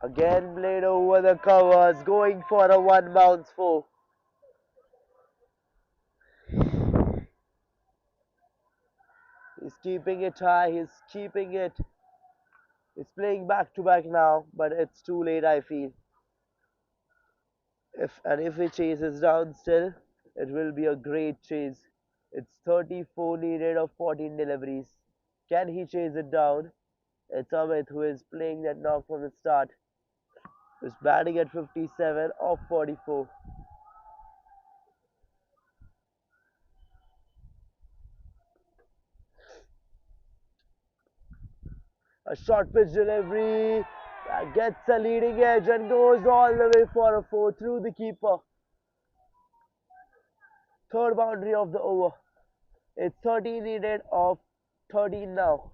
Again played over the covers, going for a one bounce four. He's keeping it high, he's keeping it. He's playing back to back now, but it's too late, I feel. If he chases down still, it will be a great chase. It's 34 needed of 14 deliveries. Can he chase it down? It's Amit who is playing that knock from the start. He's batting at 57 of 44. A short pitch delivery that gets a leading edge and goes all the way for a four through the keeper. Third boundary of the over. It's 13 needed of 13 now.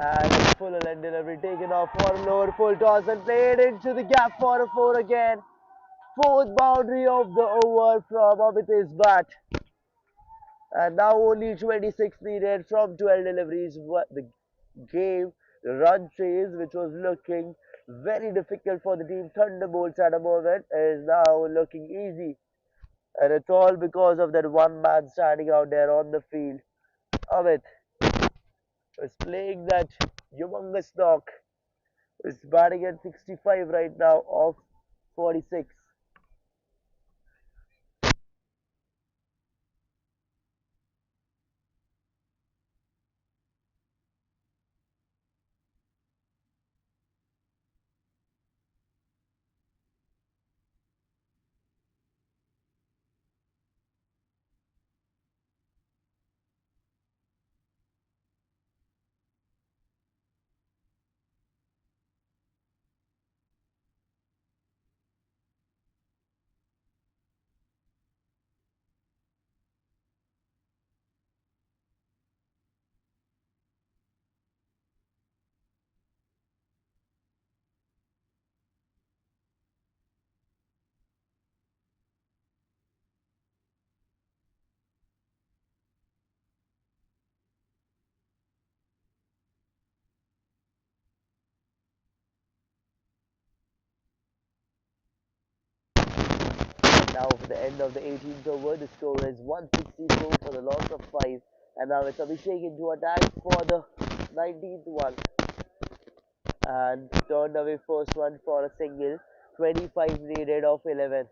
And a full end delivery taken off for a lower full toss and played into the gap for a four again. Fourth boundary of the over from Amit's bat. And now only 26 needed from 12 deliveries. The game, the run chase, which was looking very difficult for the team Thunderbolts at a moment, is now looking easy. And it's all because of that one man standing out there on the field. Amit is playing that humongous knock. Is batting at 65 right now of 46. Now for the end of the 18th over, the score is 164 for the loss of 5. And now it's Abhishek into attack for the 19th one. And turned away first one for a single. 25 needed of 11.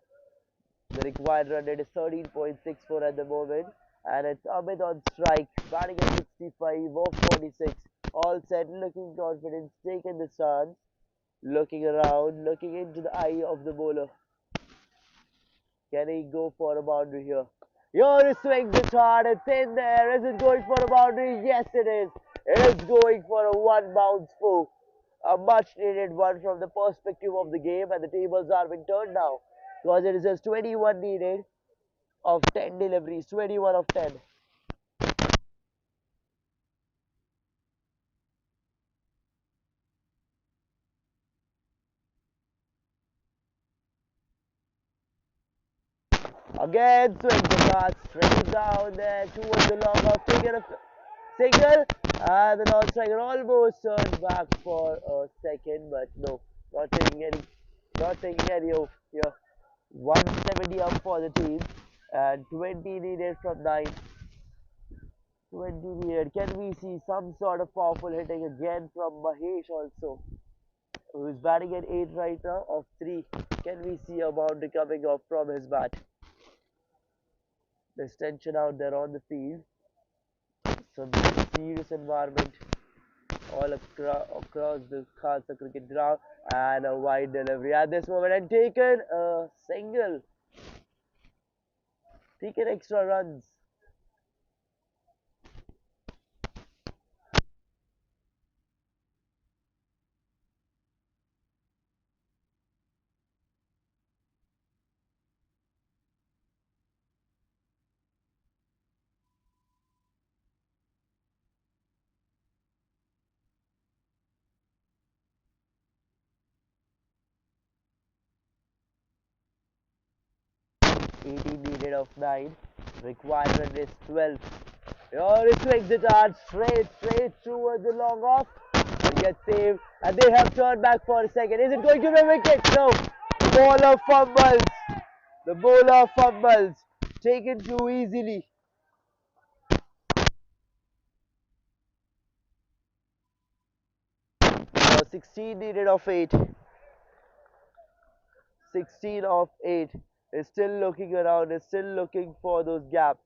The required run rate is 13.64 at the moment. And it's Amit on strike, batting at 65 of 46. All set, looking confident, taking the stance, looking around, looking into the eye of the bowler. Can he go for a boundary here? Here he swings it hard, it's in there. Is it going for a boundary? Yes, it is. It is going for a one bounce four. A much needed one from the perspective of the game, and the tables are being turned now. Because it is just 21 needed of 10 deliveries, 21 of 10. Again, swings the card straight down there towards the long off, taking a single, and the non-striker almost turned back for a second, but no, not taking any off here. 170 up for the team, and 20 needed from 9. 20 needed. Can we see some sort of powerful hitting again from Mahesh also, who's batting at 8 right now of 3? Can we see a boundary coming off from his bat? There's tension out there on the field. Some serious environment all across the Khalsa cricket ground, and a wide delivery at this moment and taken a single, taken extra runs. Eighteen needed of 9, requirement is 12. Here he swings it hard straight towards the long off, and gets saved, and they have turned back for a second. Is it going to be a wicket? No. The bowler fumbles. The bowler fumbles, taken too easily. Now 16 needed of 8. 16 of 8 is still looking around, is still looking for those gaps.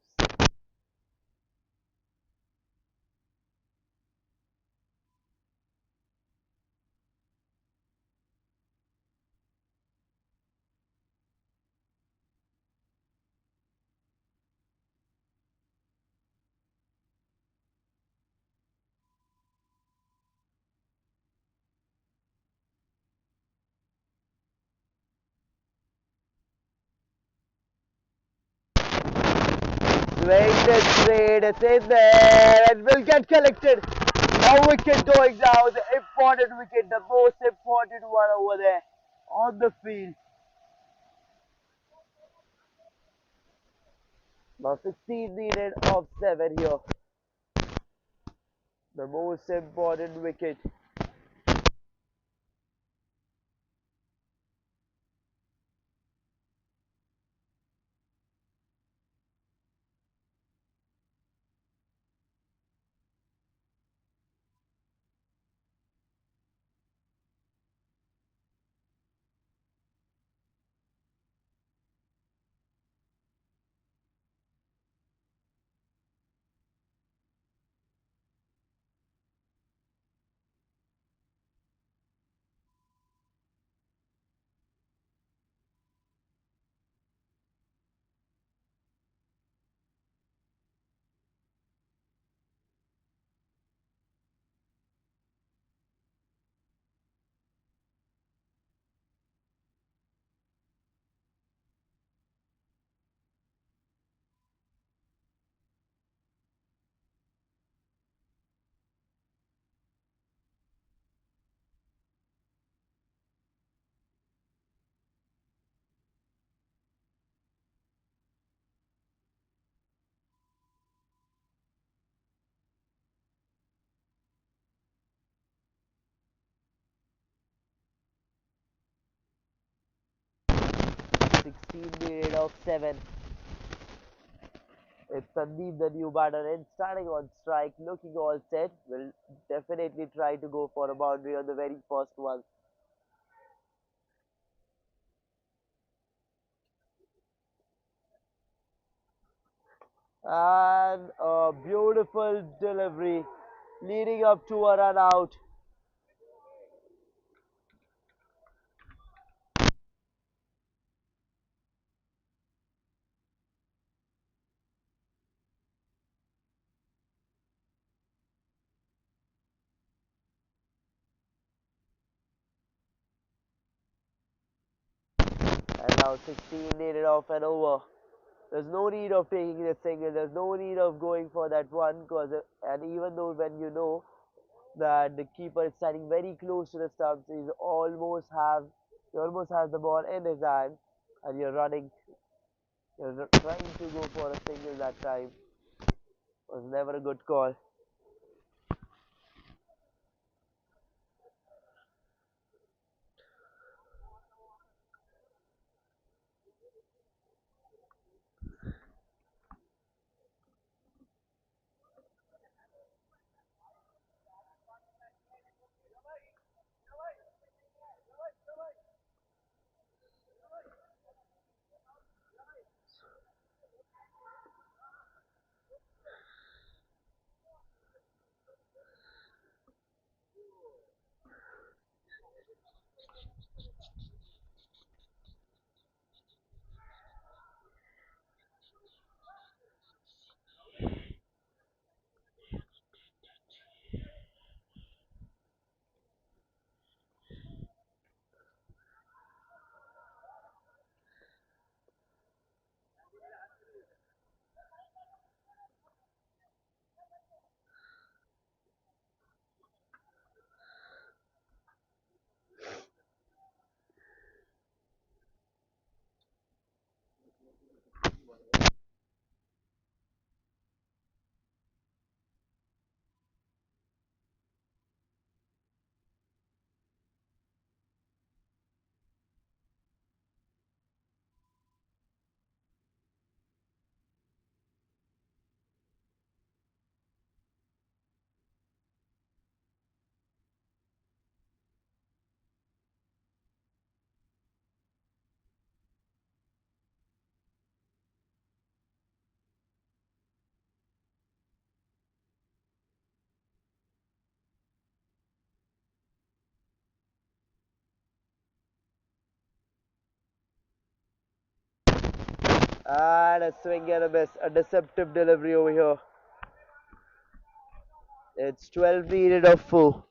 Swing the straight, it's in there and will get collected. A wicket going down, the important wicket, the most important one over there on the field. Now 16 needed of 7 here. The most important wicket. 16 needed of 7. It's Sandeep, the new batter, and starting on strike, looking all set. Will definitely try to go for a boundary on the very first one. And a beautiful delivery leading up to a run out. And now 16 needed off and over. There's no need of taking the single. There's no need of going for that one. And even though when you know that the keeper is standing very close to the stumps, he almost has the ball in his hand, and you're trying to go for a single that time. Was never a good call. And a swing and a miss. A deceptive delivery over here. It's 12 needed of 4.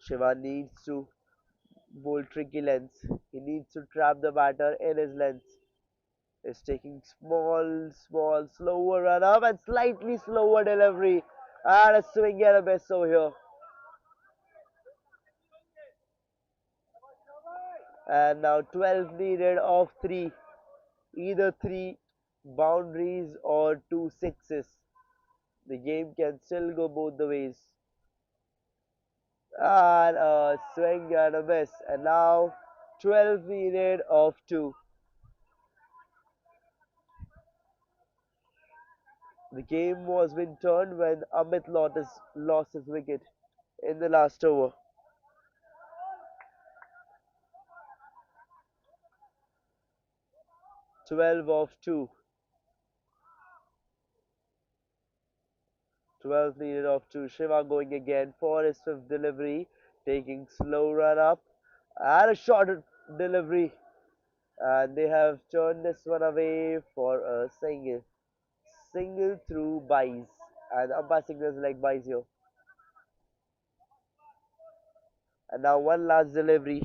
Shiva needs to bowl tricky lengths. He needs to trap the batter in his lengths. He's taking small, slower run up and slightly slower delivery. And a swing and a miss over here. And now 12 needed of 3. Either 3 boundaries or 2 sixes. The game can still go both the ways. And a swing and a miss. And now 12 needed of 2. The game was been turned when Amit lost his wicket in the last over. 12 of 2. 12 needed of 2. Shiva going again for his fifth delivery. Taking slow run up. And a short delivery. And they have turned this one away for a single. Single through buys. And umpire signals like buys here. And now one last delivery.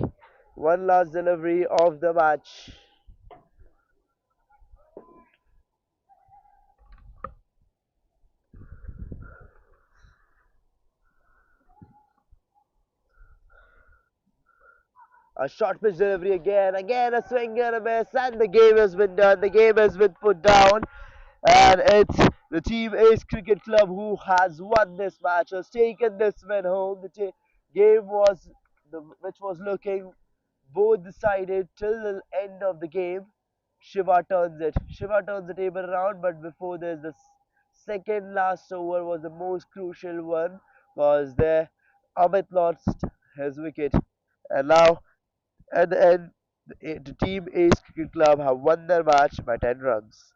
One last delivery of the match. A short pitch delivery again a swing and a miss, and the game has been done. The game has been put down, and it's the Team Ace Cricket Club who has won this match, has taken this win home. The game was which was looking both decided till the end of the game. Shiva turns it. Shiva turns the table around, but before there's the second last over was the most crucial one, was there Amit lost his wicket. And now at the end, the team Ace Cricket Club have won their match by 10 runs.